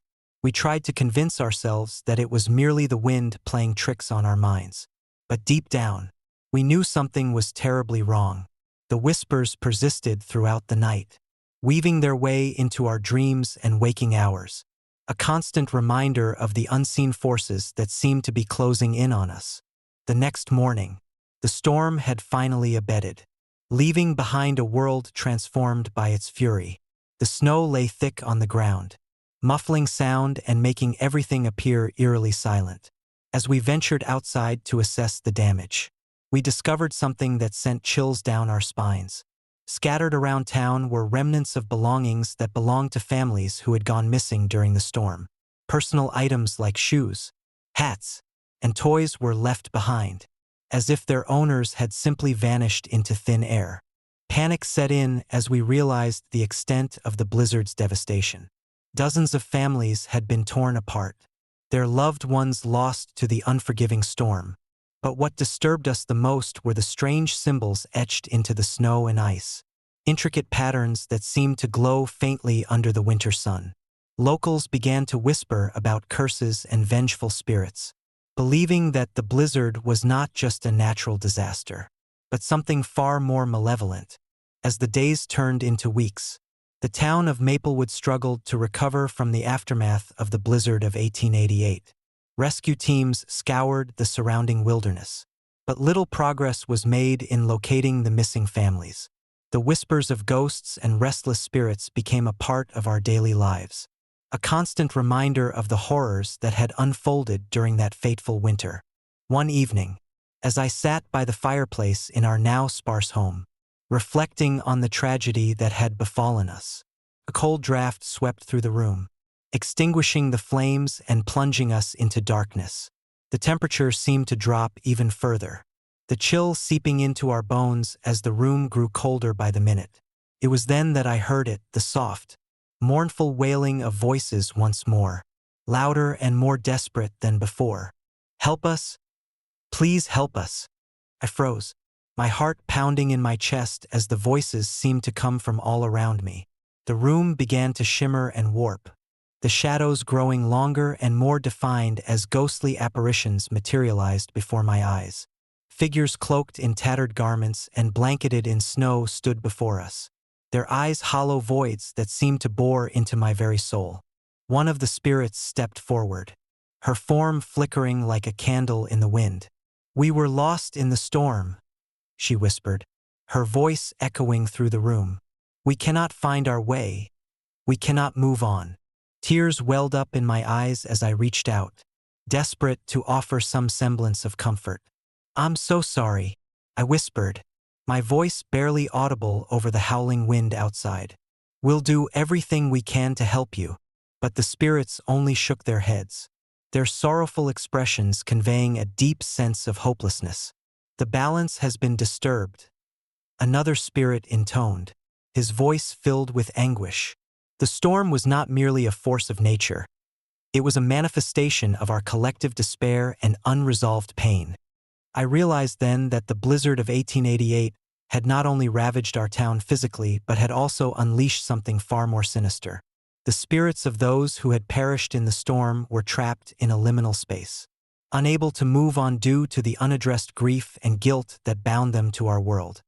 We tried to convince ourselves that it was merely the wind playing tricks on our minds. But deep down, we knew something was terribly wrong. The whispers persisted throughout the night, weaving their way into our dreams and waking hours, a constant reminder of the unseen forces that seemed to be closing in on us. The next morning, the storm had finally abated, leaving behind a world transformed by its fury. The snow lay thick on the ground, muffling sound and making everything appear eerily silent. As we ventured outside to assess the damage, we discovered something that sent chills down our spines. Scattered around town were remnants of belongings that belonged to families who had gone missing during the storm. Personal items like shoes, hats, and toys were left behind, as if their owners had simply vanished into thin air. Panic set in as we realized the extent of the blizzard's devastation. Dozens of families had been torn apart, their loved ones lost to the unforgiving storm. But what disturbed us the most were the strange symbols etched into the snow and ice. Intricate patterns that seemed to glow faintly under the winter sun. Locals began to whisper about curses and vengeful spirits, believing that the blizzard was not just a natural disaster, but something far more malevolent. As the days turned into weeks, the town of Maplewood struggled to recover from the aftermath of the blizzard of 1888. Rescue teams scoured the surrounding wilderness, but little progress was made in locating the missing families. The whispers of ghosts and restless spirits became a part of our daily lives, a constant reminder of the horrors that had unfolded during that fateful winter. One evening, as I sat by the fireplace in our now sparse home, reflecting on the tragedy that had befallen us, a cold draft swept through the room, extinguishing the flames and plunging us into darkness. The temperature seemed to drop even further, the chill seeping into our bones as the room grew colder by the minute. It was then that I heard it, the soft, mournful wailing of voices once more, louder and more desperate than before. "Help us! Please help us!" I froze, my heart pounding in my chest as the voices seemed to come from all around me. The room began to shimmer and warp, the shadows growing longer and more defined as ghostly apparitions materialized before my eyes. Figures cloaked in tattered garments and blanketed in snow stood before us, their eyes hollow voids that seemed to bore into my very soul. One of the spirits stepped forward, her form flickering like a candle in the wind. "We were lost in the storm," she whispered, her voice echoing through the room. "We cannot find our way. We cannot move on." Tears welled up in my eyes as I reached out, desperate to offer some semblance of comfort. "I'm so sorry," I whispered, my voice barely audible over the howling wind outside. "We'll do everything we can to help you." But the spirits only shook their heads, their sorrowful expressions conveying a deep sense of hopelessness. "The balance has been disturbed," another spirit intoned, his voice filled with anguish. The storm was not merely a force of nature. It was a manifestation of our collective despair and unresolved pain. I realized then that the blizzard of 1888 had not only ravaged our town physically but had also unleashed something far more sinister. The spirits of those who had perished in the storm were trapped in a liminal space, unable to move on due to the unaddressed grief and guilt that bound them to our world.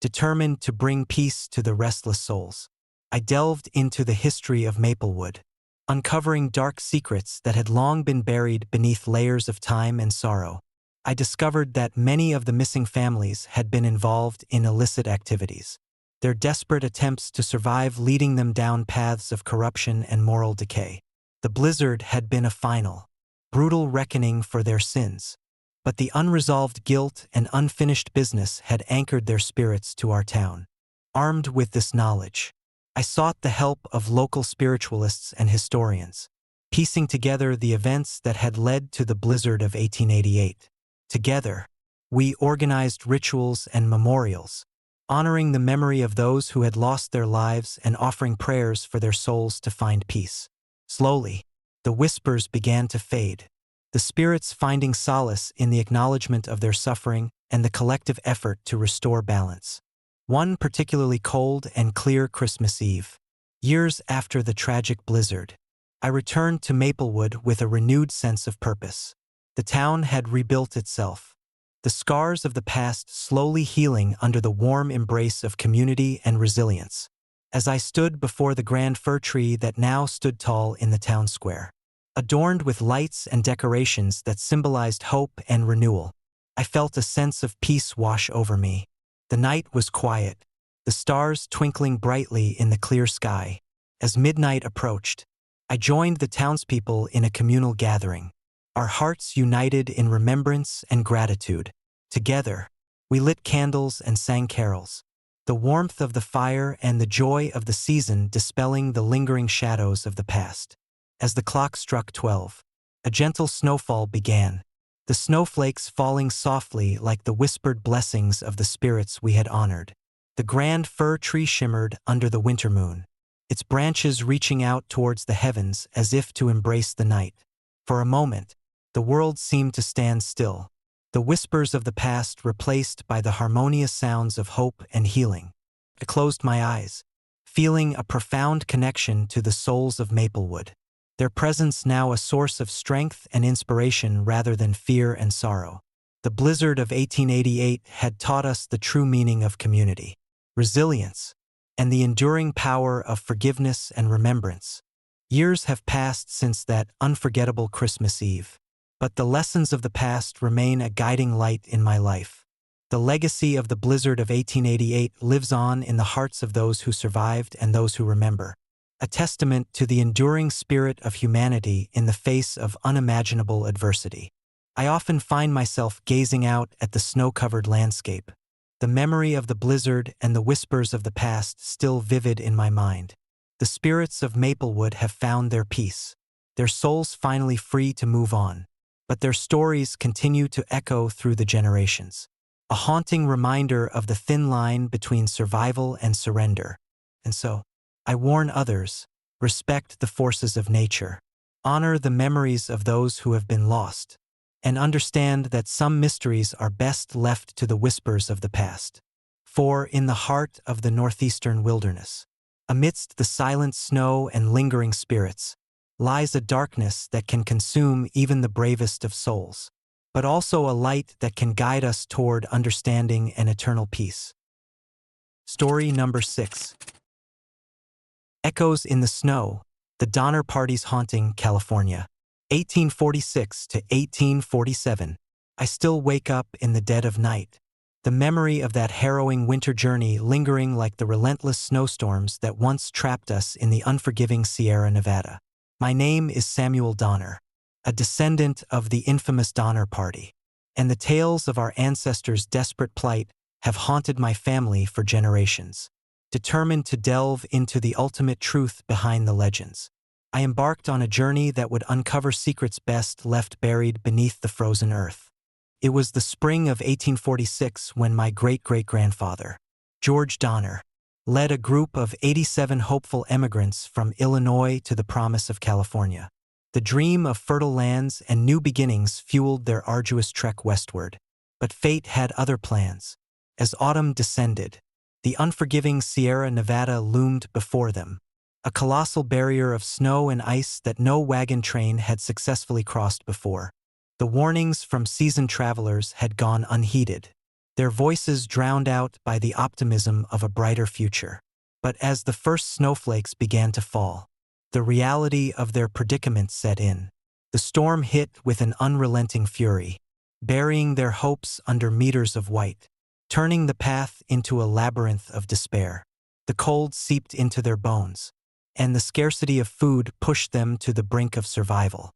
Determined to bring peace to the restless souls, I delved into the history of Maplewood, uncovering dark secrets that had long been buried beneath layers of time and sorrow. I discovered that many of the missing families had been involved in illicit activities, their desperate attempts to survive leading them down paths of corruption and moral decay. The blizzard had been a final, brutal reckoning for their sins, but the unresolved guilt and unfinished business had anchored their spirits to our town. Armed with this knowledge, I sought the help of local spiritualists and historians, piecing together the events that had led to the blizzard of 1888. Together, we organized rituals and memorials, honoring the memory of those who had lost their lives and offering prayers for their souls to find peace. Slowly, the whispers began to fade, the spirits finding solace in the acknowledgement of their suffering and the collective effort to restore balance. One particularly cold and clear Christmas Eve, years after the tragic blizzard, I returned to Maplewood with a renewed sense of purpose. The town had rebuilt itself, the scars of the past slowly healing under the warm embrace of community and resilience. As I stood before the grand fir tree that now stood tall in the town square, adorned with lights and decorations that symbolized hope and renewal, I felt a sense of peace wash over me. The night was quiet, the stars twinkling brightly in the clear sky. As midnight approached, I joined the townspeople in a communal gathering, our hearts united in remembrance and gratitude. Together, we lit candles and sang carols, the warmth of the fire and the joy of the season dispelling the lingering shadows of the past. As the clock struck 12, a gentle snowfall began, the snowflakes falling softly like the whispered blessings of the spirits we had honored. The grand fir tree shimmered under the winter moon, its branches reaching out towards the heavens as if to embrace the night. For a moment, the world seemed to stand still, the whispers of the past replaced by the harmonious sounds of hope and healing. I closed my eyes, feeling a profound connection to the souls of Maplewood, their presence now a source of strength and inspiration rather than fear and sorrow. The blizzard of 1888 had taught us the true meaning of community, resilience, and the enduring power of forgiveness and remembrance. Years have passed since that unforgettable Christmas Eve, but the lessons of the past remain a guiding light in my life. The legacy of the blizzard of 1888 lives on in the hearts of those who survived and those who remember, a testament to the enduring spirit of humanity in the face of unimaginable adversity. I often find myself gazing out at the snow-covered landscape, the memory of the blizzard and the whispers of the past still vivid in my mind. The spirits of Maplewood have found their peace, their souls finally free to move on, but their stories continue to echo through the generations, a haunting reminder of the thin line between survival and surrender. And so, I warn others, respect the forces of nature, honor the memories of those who have been lost, and understand that some mysteries are best left to the whispers of the past. For in the heart of the northeastern wilderness, amidst the silent snow and lingering spirits, lies a darkness that can consume even the bravest of souls, but also a light that can guide us toward understanding and eternal peace. Story number 6. Echoes in the Snow, the Donner Party's haunting California. 1846 to 1847. I still wake up in the dead of night, the memory of that harrowing winter journey lingering like the relentless snowstorms that once trapped us in the unforgiving Sierra Nevada. My name is Samuel Donner, a descendant of the infamous Donner Party, and the tales of our ancestors' desperate plight have haunted my family for generations. Determined to delve into the ultimate truth behind the legends, I embarked on a journey that would uncover secrets best left buried beneath the frozen earth. It was the spring of 1846 when my great-great-grandfather, George Donner, led a group of 87 hopeful emigrants from Illinois to the promise of California. The dream of fertile lands and new beginnings fueled their arduous trek westward. But fate had other plans. As autumn descended, the unforgiving Sierra Nevada loomed before them, a colossal barrier of snow and ice that no wagon train had successfully crossed before. The warnings from seasoned travelers had gone unheeded, their voices drowned out by the optimism of a brighter future. But as the first snowflakes began to fall, the reality of their predicament set in. The storm hit with an unrelenting fury, burying their hopes under meters of white, turning the path into a labyrinth of despair. The cold seeped into their bones, and the scarcity of food pushed them to the brink of survival.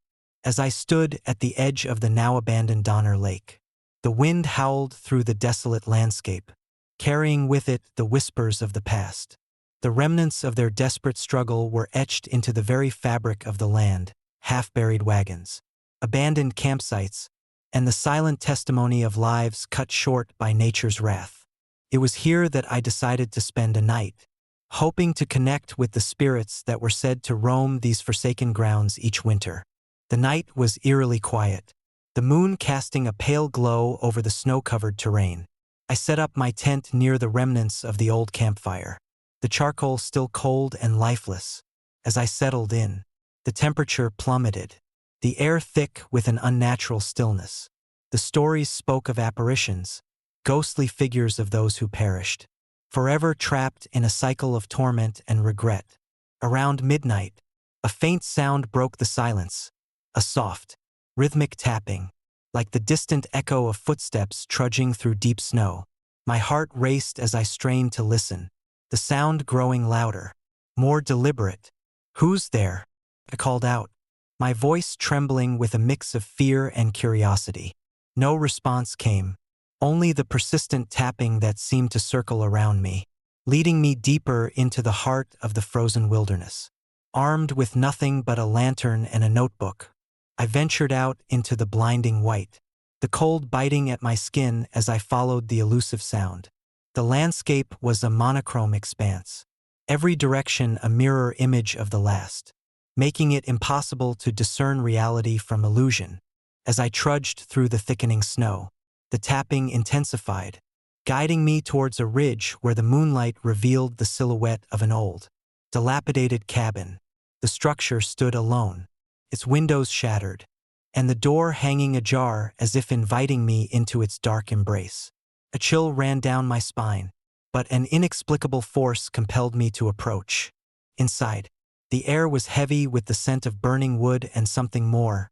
As I stood at the edge of the now-abandoned Donner Lake, the wind howled through the desolate landscape, carrying with it the whispers of the past. The remnants of their desperate struggle were etched into the very fabric of the land, half-buried wagons, abandoned campsites, and the silent testimony of lives cut short by nature's wrath. It was here that I decided to spend a night, hoping to connect with the spirits that were said to roam these forsaken grounds each winter. The night was eerily quiet, the moon casting a pale glow over the snow-covered terrain. I set up my tent near the remnants of the old campfire, the charcoal still cold and lifeless. As I settled in, the temperature plummeted, the air thick with an unnatural stillness. The stories spoke of apparitions, ghostly figures of those who perished, forever trapped in a cycle of torment and regret. Around midnight, a faint sound broke the silence, a soft, rhythmic tapping, like the distant echo of footsteps trudging through deep snow. My heart raced as I strained to listen, the sound growing louder, more deliberate. "Who's there?" I called out, my voice trembling with a mix of fear and curiosity. No response came, only the persistent tapping that seemed to circle around me, leading me deeper into the heart of the frozen wilderness. Armed with nothing but a lantern and a notebook, I ventured out into the blinding white, the cold biting at my skin as I followed the elusive sound. The landscape was a monochrome expanse, every direction a mirror image of the last, making it impossible to discern reality from illusion. As I trudged through the thickening snow, The tapping intensified, guiding me towards a ridge where the moonlight revealed the silhouette of an old, dilapidated cabin. The structure stood alone, its windows shattered, and the door hanging ajar as if inviting me into its dark embrace. A chill ran down my spine, but an inexplicable force compelled me to approach. Inside, the air was heavy with the scent of burning wood and something more,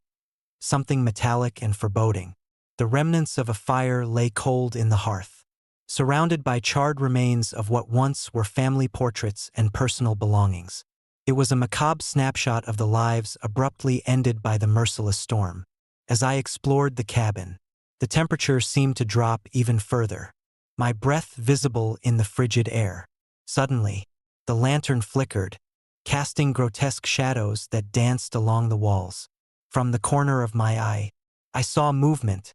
something metallic and foreboding. The remnants of a fire lay cold in the hearth, surrounded by charred remains of what once were family portraits and personal belongings. It was a macabre snapshot of the lives abruptly ended by the merciless storm. As I explored the cabin, the temperature seemed to drop even further, my breath visible in the frigid air. Suddenly, the lantern flickered, casting grotesque shadows that danced along the walls. From the corner of my eye, I saw movement,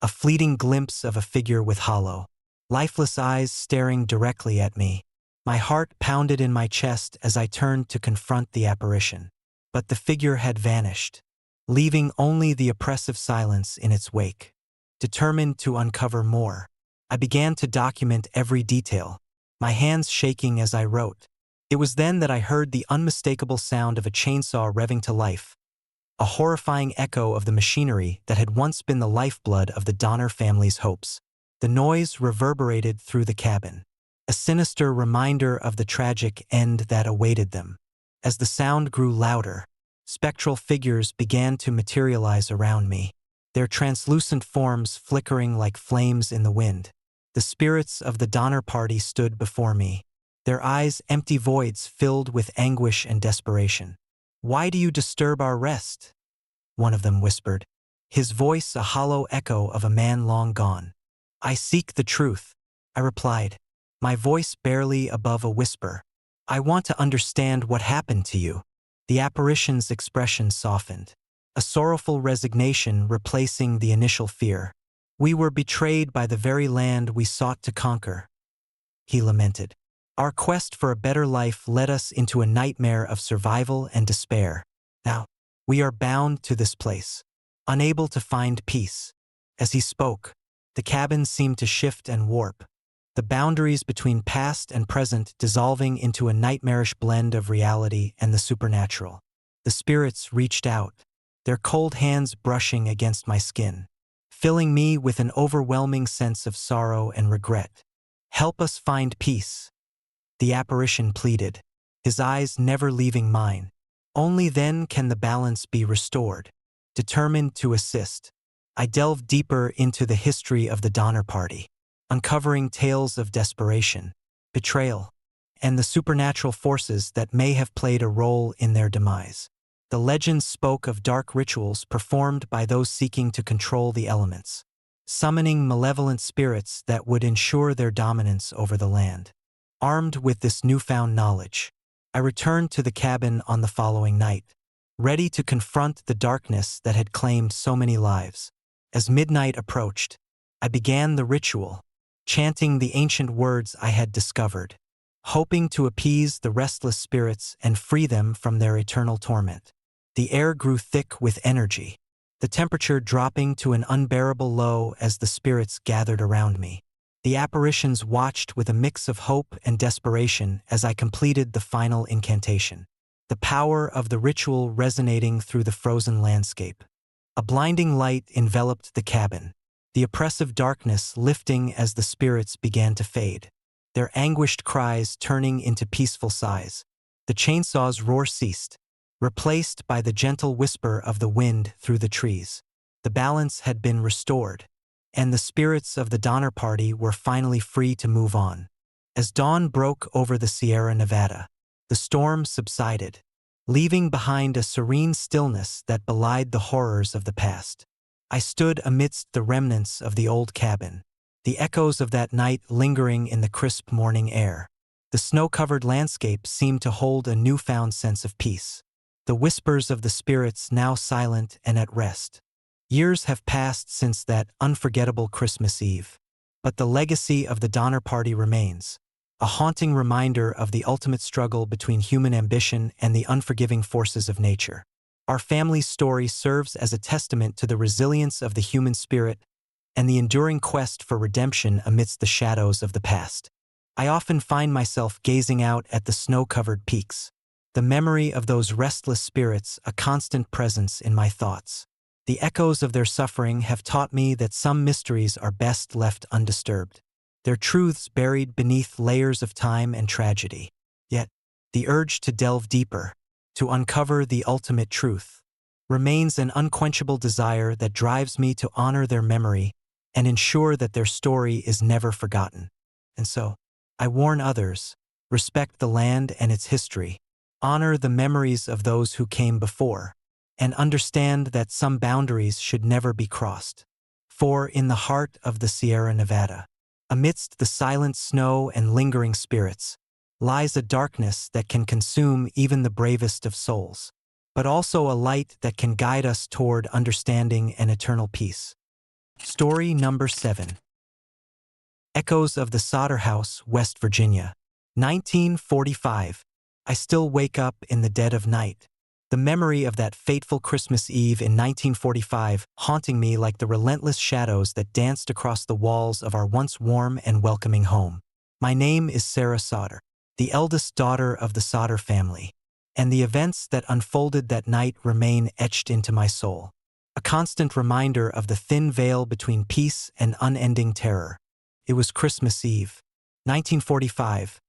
a fleeting glimpse of a figure with hollow, lifeless eyes staring directly at me. My heart pounded in my chest as I turned to confront the apparition. But the figure had vanished, leaving only the oppressive silence in its wake. Determined to uncover more, I began to document every detail, my hands shaking as I wrote. It was then that I heard the unmistakable sound of a chainsaw revving to life, a horrifying echo of the machinery that had once been the lifeblood of the Donner family's hopes. The noise reverberated through the cabin, a sinister reminder of the tragic end that awaited them. As the sound grew louder, spectral figures began to materialize around me, their translucent forms flickering like flames in the wind. The spirits of the Donner Party stood before me, their eyes empty voids filled with anguish and desperation. "Why do you disturb our rest?" one of them whispered, his voice a hollow echo of a man long gone. "I seek the truth," I replied, my voice barely above a whisper. "I want to understand what happened to you." The apparition's expression softened, a sorrowful resignation replacing the initial fear. "We were betrayed by the very land we sought to conquer," he lamented. "Our quest for a better life led us into a nightmare of survival and despair. Now, we are bound to this place, unable to find peace." As he spoke, the cabin seemed to shift and warp, the boundaries between past and present dissolving into a nightmarish blend of reality and the supernatural. The spirits reached out, their cold hands brushing against my skin, filling me with an overwhelming sense of sorrow and regret. "Help us find peace," the apparition pleaded, his eyes never leaving mine. "Only then can the balance be restored." Determined to assist, I delved deeper into the history of the Donner Party, uncovering tales of desperation, betrayal, and the supernatural forces that may have played a role in their demise. The legends spoke of dark rituals performed by those seeking to control the elements, summoning malevolent spirits that would ensure their dominance over the land. Armed with this newfound knowledge, I returned to the cabin on the following night, ready to confront the darkness that had claimed so many lives. As midnight approached, I began the ritual, chanting the ancient words I had discovered, hoping to appease the restless spirits and free them from their eternal torment. The air grew thick with energy, the temperature dropping to an unbearable low as the spirits gathered around me. The apparitions watched with a mix of hope and desperation as I completed the final incantation, the power of the ritual resonating through the frozen landscape. A blinding light enveloped the cabin, the oppressive darkness lifting as the spirits began to fade, their anguished cries turning into peaceful sighs. The chainsaw's roar ceased, replaced by the gentle whisper of the wind through the trees. The balance had been restored, and the spirits of the Donner Party were finally free to move on. As dawn broke over the Sierra Nevada, the storm subsided, leaving behind a serene stillness that belied the horrors of the past. I stood amidst the remnants of the old cabin, the echoes of that night lingering in the crisp morning air. The snow-covered landscape seemed to hold a newfound sense of peace, the whispers of the spirits now silent and at rest. Years have passed since that unforgettable Christmas Eve, but the legacy of the Donner Party remains, a haunting reminder of the ultimate struggle between human ambition and the unforgiving forces of nature. Our family's story serves as a testament to the resilience of the human spirit, and the enduring quest for redemption amidst the shadows of the past. I often find myself gazing out at the snow-covered peaks, the memory of those restless spirits a constant presence in my thoughts. The echoes of their suffering have taught me that some mysteries are best left undisturbed, their truths buried beneath layers of time and tragedy. Yet, the urge to delve deeper, to uncover the ultimate truth, remains an unquenchable desire that drives me to honor their memory and ensure that their story is never forgotten. And so, I warn others, respect the land and its history, honor the memories of those who came before, and understand that some boundaries should never be crossed. For in the heart of the Sierra Nevada, amidst the silent snow and lingering spirits, lies a darkness that can consume even the bravest of souls, but also a light that can guide us toward understanding and eternal peace. Story number 7. Echoes of the Solder House, West Virginia. 1945. I still wake up in the dead of night, the memory of that fateful Christmas Eve in 1945 haunting me like the relentless shadows that danced across the walls of our once warm and welcoming home. My name is Sarah Solder, the eldest daughter of the Solder family, and the events that unfolded that night remain etched into my soul, a constant reminder of the thin veil between peace and unending terror. It was Christmas Eve, 1945,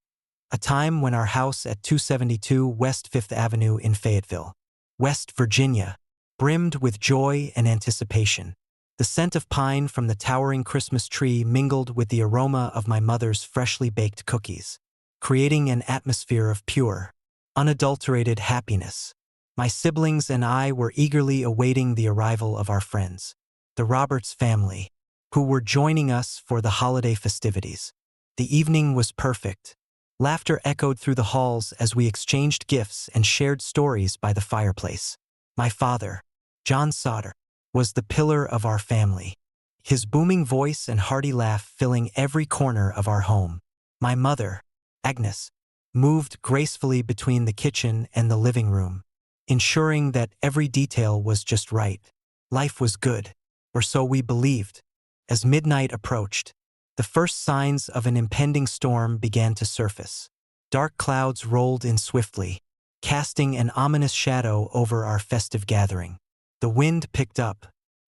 a time when our house at 272 West 5th Avenue in Fayetteville, West Virginia, brimmed with joy and anticipation. The scent of pine from the towering Christmas tree mingled with the aroma of my mother's freshly baked cookies, creating an atmosphere of pure, unadulterated happiness. My siblings and I were eagerly awaiting the arrival of our friends, the Roberts family, who were joining us for the holiday festivities. The evening was perfect. Laughter echoed through the halls as we exchanged gifts and shared stories by the fireplace. My father, John Solder, was the pillar of our family, his booming voice and hearty laugh filling every corner of our home. My mother, Agnes, moved gracefully between the kitchen and the living room, ensuring that every detail was just right. Life was good, or so we believed. As midnight approached, the first signs of an impending storm began to surface. Dark clouds rolled in swiftly, casting an ominous shadow over our festive gathering. The wind picked up,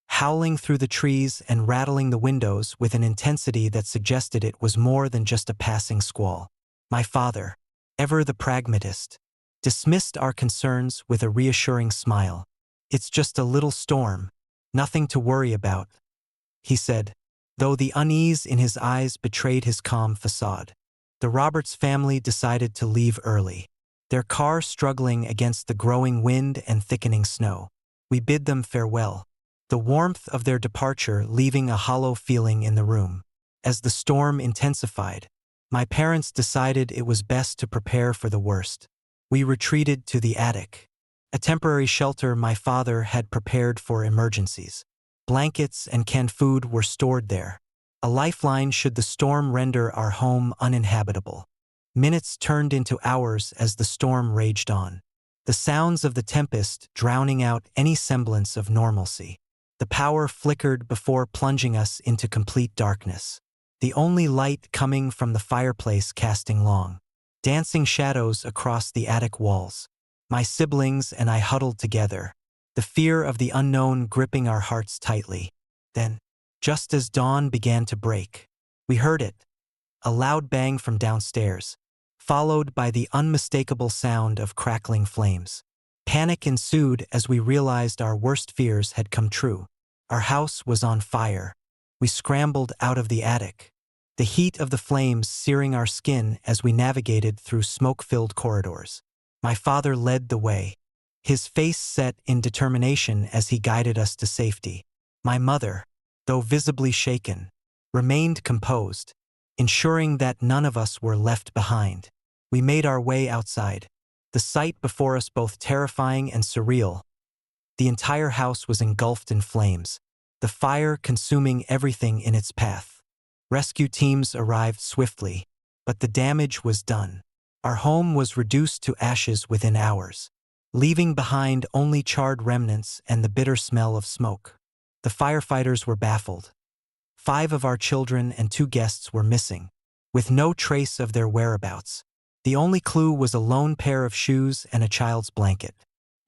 howling through the trees and rattling the windows with an intensity that suggested it was more than just a passing squall. My father, ever the pragmatist, dismissed our concerns with a reassuring smile. "It's just a little storm, nothing to worry about," he said, though the unease in his eyes betrayed his calm facade. The Roberts family decided to leave early, their car struggling against the growing wind and thickening snow. We bid them farewell, the warmth of their departure leaving a hollow feeling in the room. As the storm intensified, my parents decided it was best to prepare for the worst. We retreated to the attic, a temporary shelter my father had prepared for emergencies. Blankets and canned food were stored there, a lifeline should the storm render our home uninhabitable. Minutes turned into hours as the storm raged on, the sounds of the tempest drowning out any semblance of normalcy. The power flickered before plunging us into complete darkness, the only light coming from the fireplace casting long, dancing shadows across the attic walls. My siblings and I huddled together, the fear of the unknown gripping our hearts tightly. Then, just as dawn began to break, we heard it, a loud bang from downstairs, followed by the unmistakable sound of crackling flames. Panic ensued as we realized our worst fears had come true. Our house was on fire. We scrambled out of the attic, the heat of the flames searing our skin as we navigated through smoke-filled corridors. My father led the way, his face set in determination as he guided us to safety. My mother, though visibly shaken, remained composed, ensuring that none of us were left behind. We made our way outside, the sight before us both terrifying and surreal. The entire house was engulfed in flames, the fire consuming everything in its path. Rescue teams arrived swiftly, but the damage was done. Our home was reduced to ashes within hours, leaving behind only charred remnants and the bitter smell of smoke. The firefighters were baffled, 5 of our children and 2 guests were missing, with no trace of their whereabouts. The only clue was a lone pair of shoes and a child's blanket,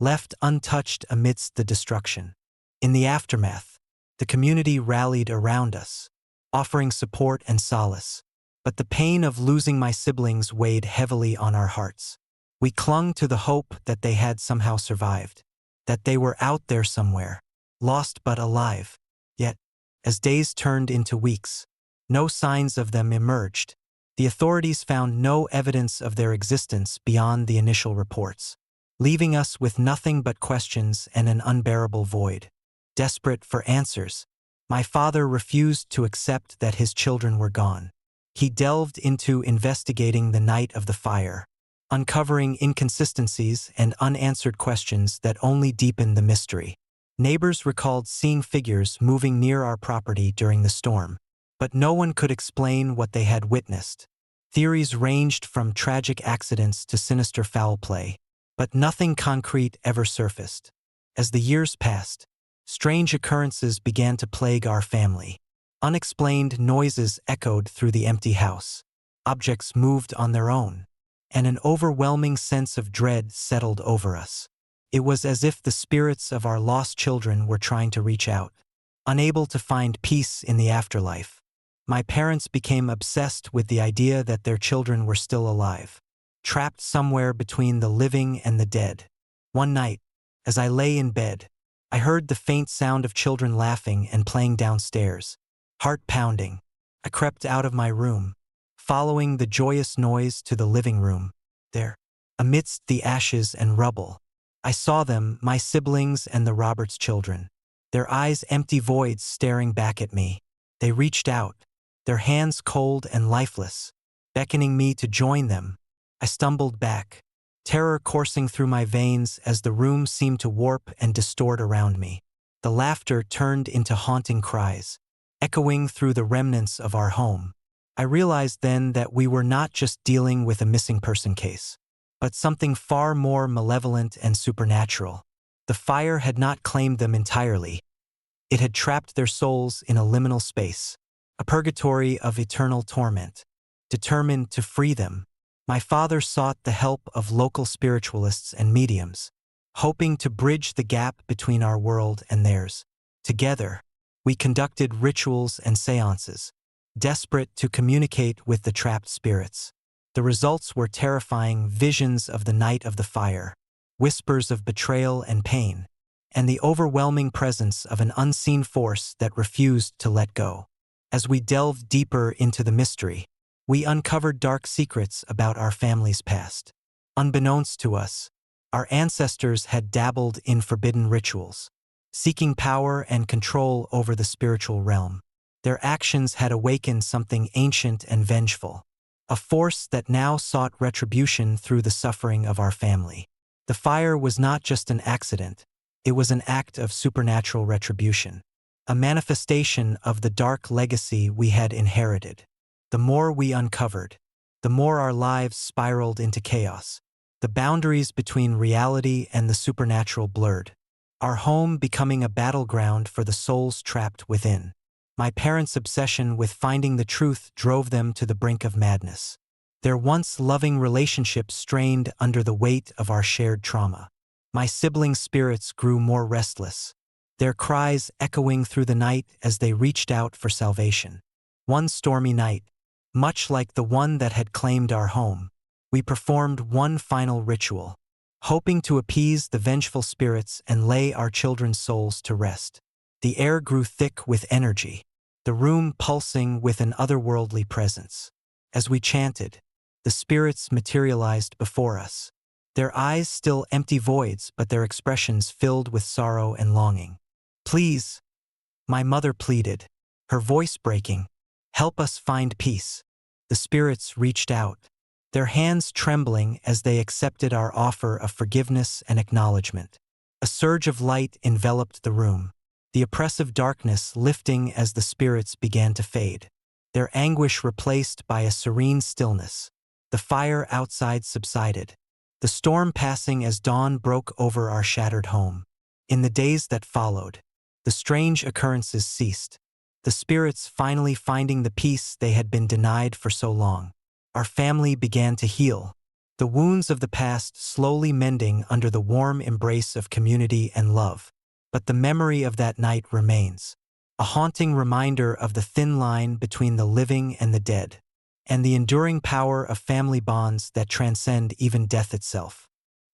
left untouched amidst the destruction. In the aftermath, the community rallied around us, offering support and solace. But the pain of losing my siblings weighed heavily on our hearts. We clung to the hope that they had somehow survived, that they were out there somewhere, lost but alive. Yet, as days turned into weeks, no signs of them emerged. The authorities found no evidence of their existence beyond the initial reports, leaving us with nothing but questions and an unbearable void. Desperate for answers, my father refused to accept that his children were gone. He delved into investigating the night of the fire, uncovering inconsistencies and unanswered questions that only deepened the mystery. Neighbors recalled seeing figures moving near our property during the storm, but no one could explain what they had witnessed. Theories ranged from tragic accidents to sinister foul play, but nothing concrete ever surfaced. As the years passed, strange occurrences began to plague our family. Unexplained noises echoed through the empty house. Objects moved on their own, and an overwhelming sense of dread settled over us. It was as if the spirits of our lost children were trying to reach out. Unable to find peace in the afterlife, my parents became obsessed with the idea that their children were still alive, trapped somewhere between the living and the dead. One night, as I lay in bed, I heard the faint sound of children laughing and playing downstairs. Heart pounding, I crept out of my room, following the joyous noise to the living room. There, amidst the ashes and rubble, I saw them, my siblings and the Roberts children, their eyes empty voids staring back at me. They reached out, their hands cold and lifeless, beckoning me to join them. I stumbled back, terror coursing through my veins as the room seemed to warp and distort around me. The laughter turned into haunting cries, echoing through the remnants of our home. I realized then that we were not just dealing with a missing person case, but something far more malevolent and supernatural. The fire had not claimed them entirely. It had trapped their souls in a liminal space, a purgatory of eternal torment. Determined to free them, my father sought the help of local spiritualists and mediums, hoping to bridge the gap between our world and theirs. Together, we conducted rituals and seances, desperate to communicate with the trapped spirits. The results were terrifying visions of the night of the fire, whispers of betrayal and pain, and the overwhelming presence of an unseen force that refused to let go. As we delved deeper into the mystery, we uncovered dark secrets about our family's past. Unbeknownst to us, our ancestors had dabbled in forbidden rituals, seeking power and control over the spiritual realm. Their actions had awakened something ancient and vengeful, a force that now sought retribution through the suffering of our family. The fire was not just an accident, it was an act of supernatural retribution, a manifestation of the dark legacy we had inherited. The more we uncovered, the more our lives spiraled into chaos, the boundaries between reality and the supernatural blurred, our home becoming a battleground for the souls trapped within. My parents' obsession with finding the truth drove them to the brink of madness. Their once loving relationship strained under the weight of our shared trauma. My siblings' spirits grew more restless, their cries echoing through the night as they reached out for salvation. One stormy night, much like the one that had claimed our home, we performed one final ritual, hoping to appease the vengeful spirits and lay our children's souls to rest. The air grew thick with energy, the room pulsing with an otherworldly presence. As we chanted, the spirits materialized before us, their eyes still empty voids but their expressions filled with sorrow and longing. "Please," my mother pleaded, her voice breaking, "help us find peace." The spirits reached out, their hands trembling as they accepted our offer of forgiveness and acknowledgement. A surge of light enveloped the room, the oppressive darkness lifting as the spirits began to fade, their anguish replaced by a serene stillness. The fire outside subsided, the storm passing as dawn broke over our shattered home. In the days that followed, the strange occurrences ceased. the spirits finally finding the peace they had been denied for so long. Our family began to heal, the wounds of the past slowly mending under the warm embrace of community and love. But the memory of that night remains, a haunting reminder of the thin line between the living and the dead, and the enduring power of family bonds that transcend even death itself.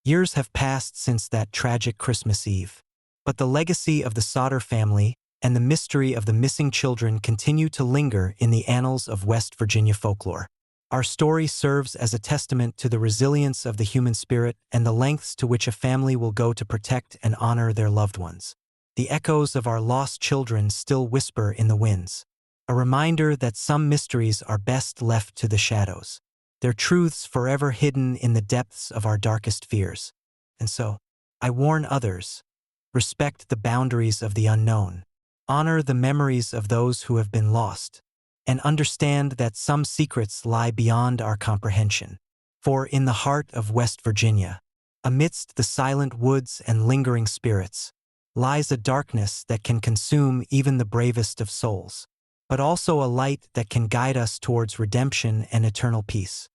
Years have passed since that tragic Christmas Eve, but the legacy of the Sauter family and the mystery of the missing children continue to linger in the annals of West Virginia folklore. Our story serves as a testament to the resilience of the human spirit and the lengths to which a family will go to protect and honor their loved ones. The echoes of our lost children still whisper in the winds, a reminder that some mysteries are best left to the shadows, their truths forever hidden in the depths of our darkest fears. And so, I warn others, respect the boundaries of the unknown, honor the memories of those who have been lost, and understand that some secrets lie beyond our comprehension. For in the heart of West Virginia, amidst the silent woods and lingering spirits, lies a darkness that can consume even the bravest of souls, but also a light that can guide us towards redemption and eternal peace.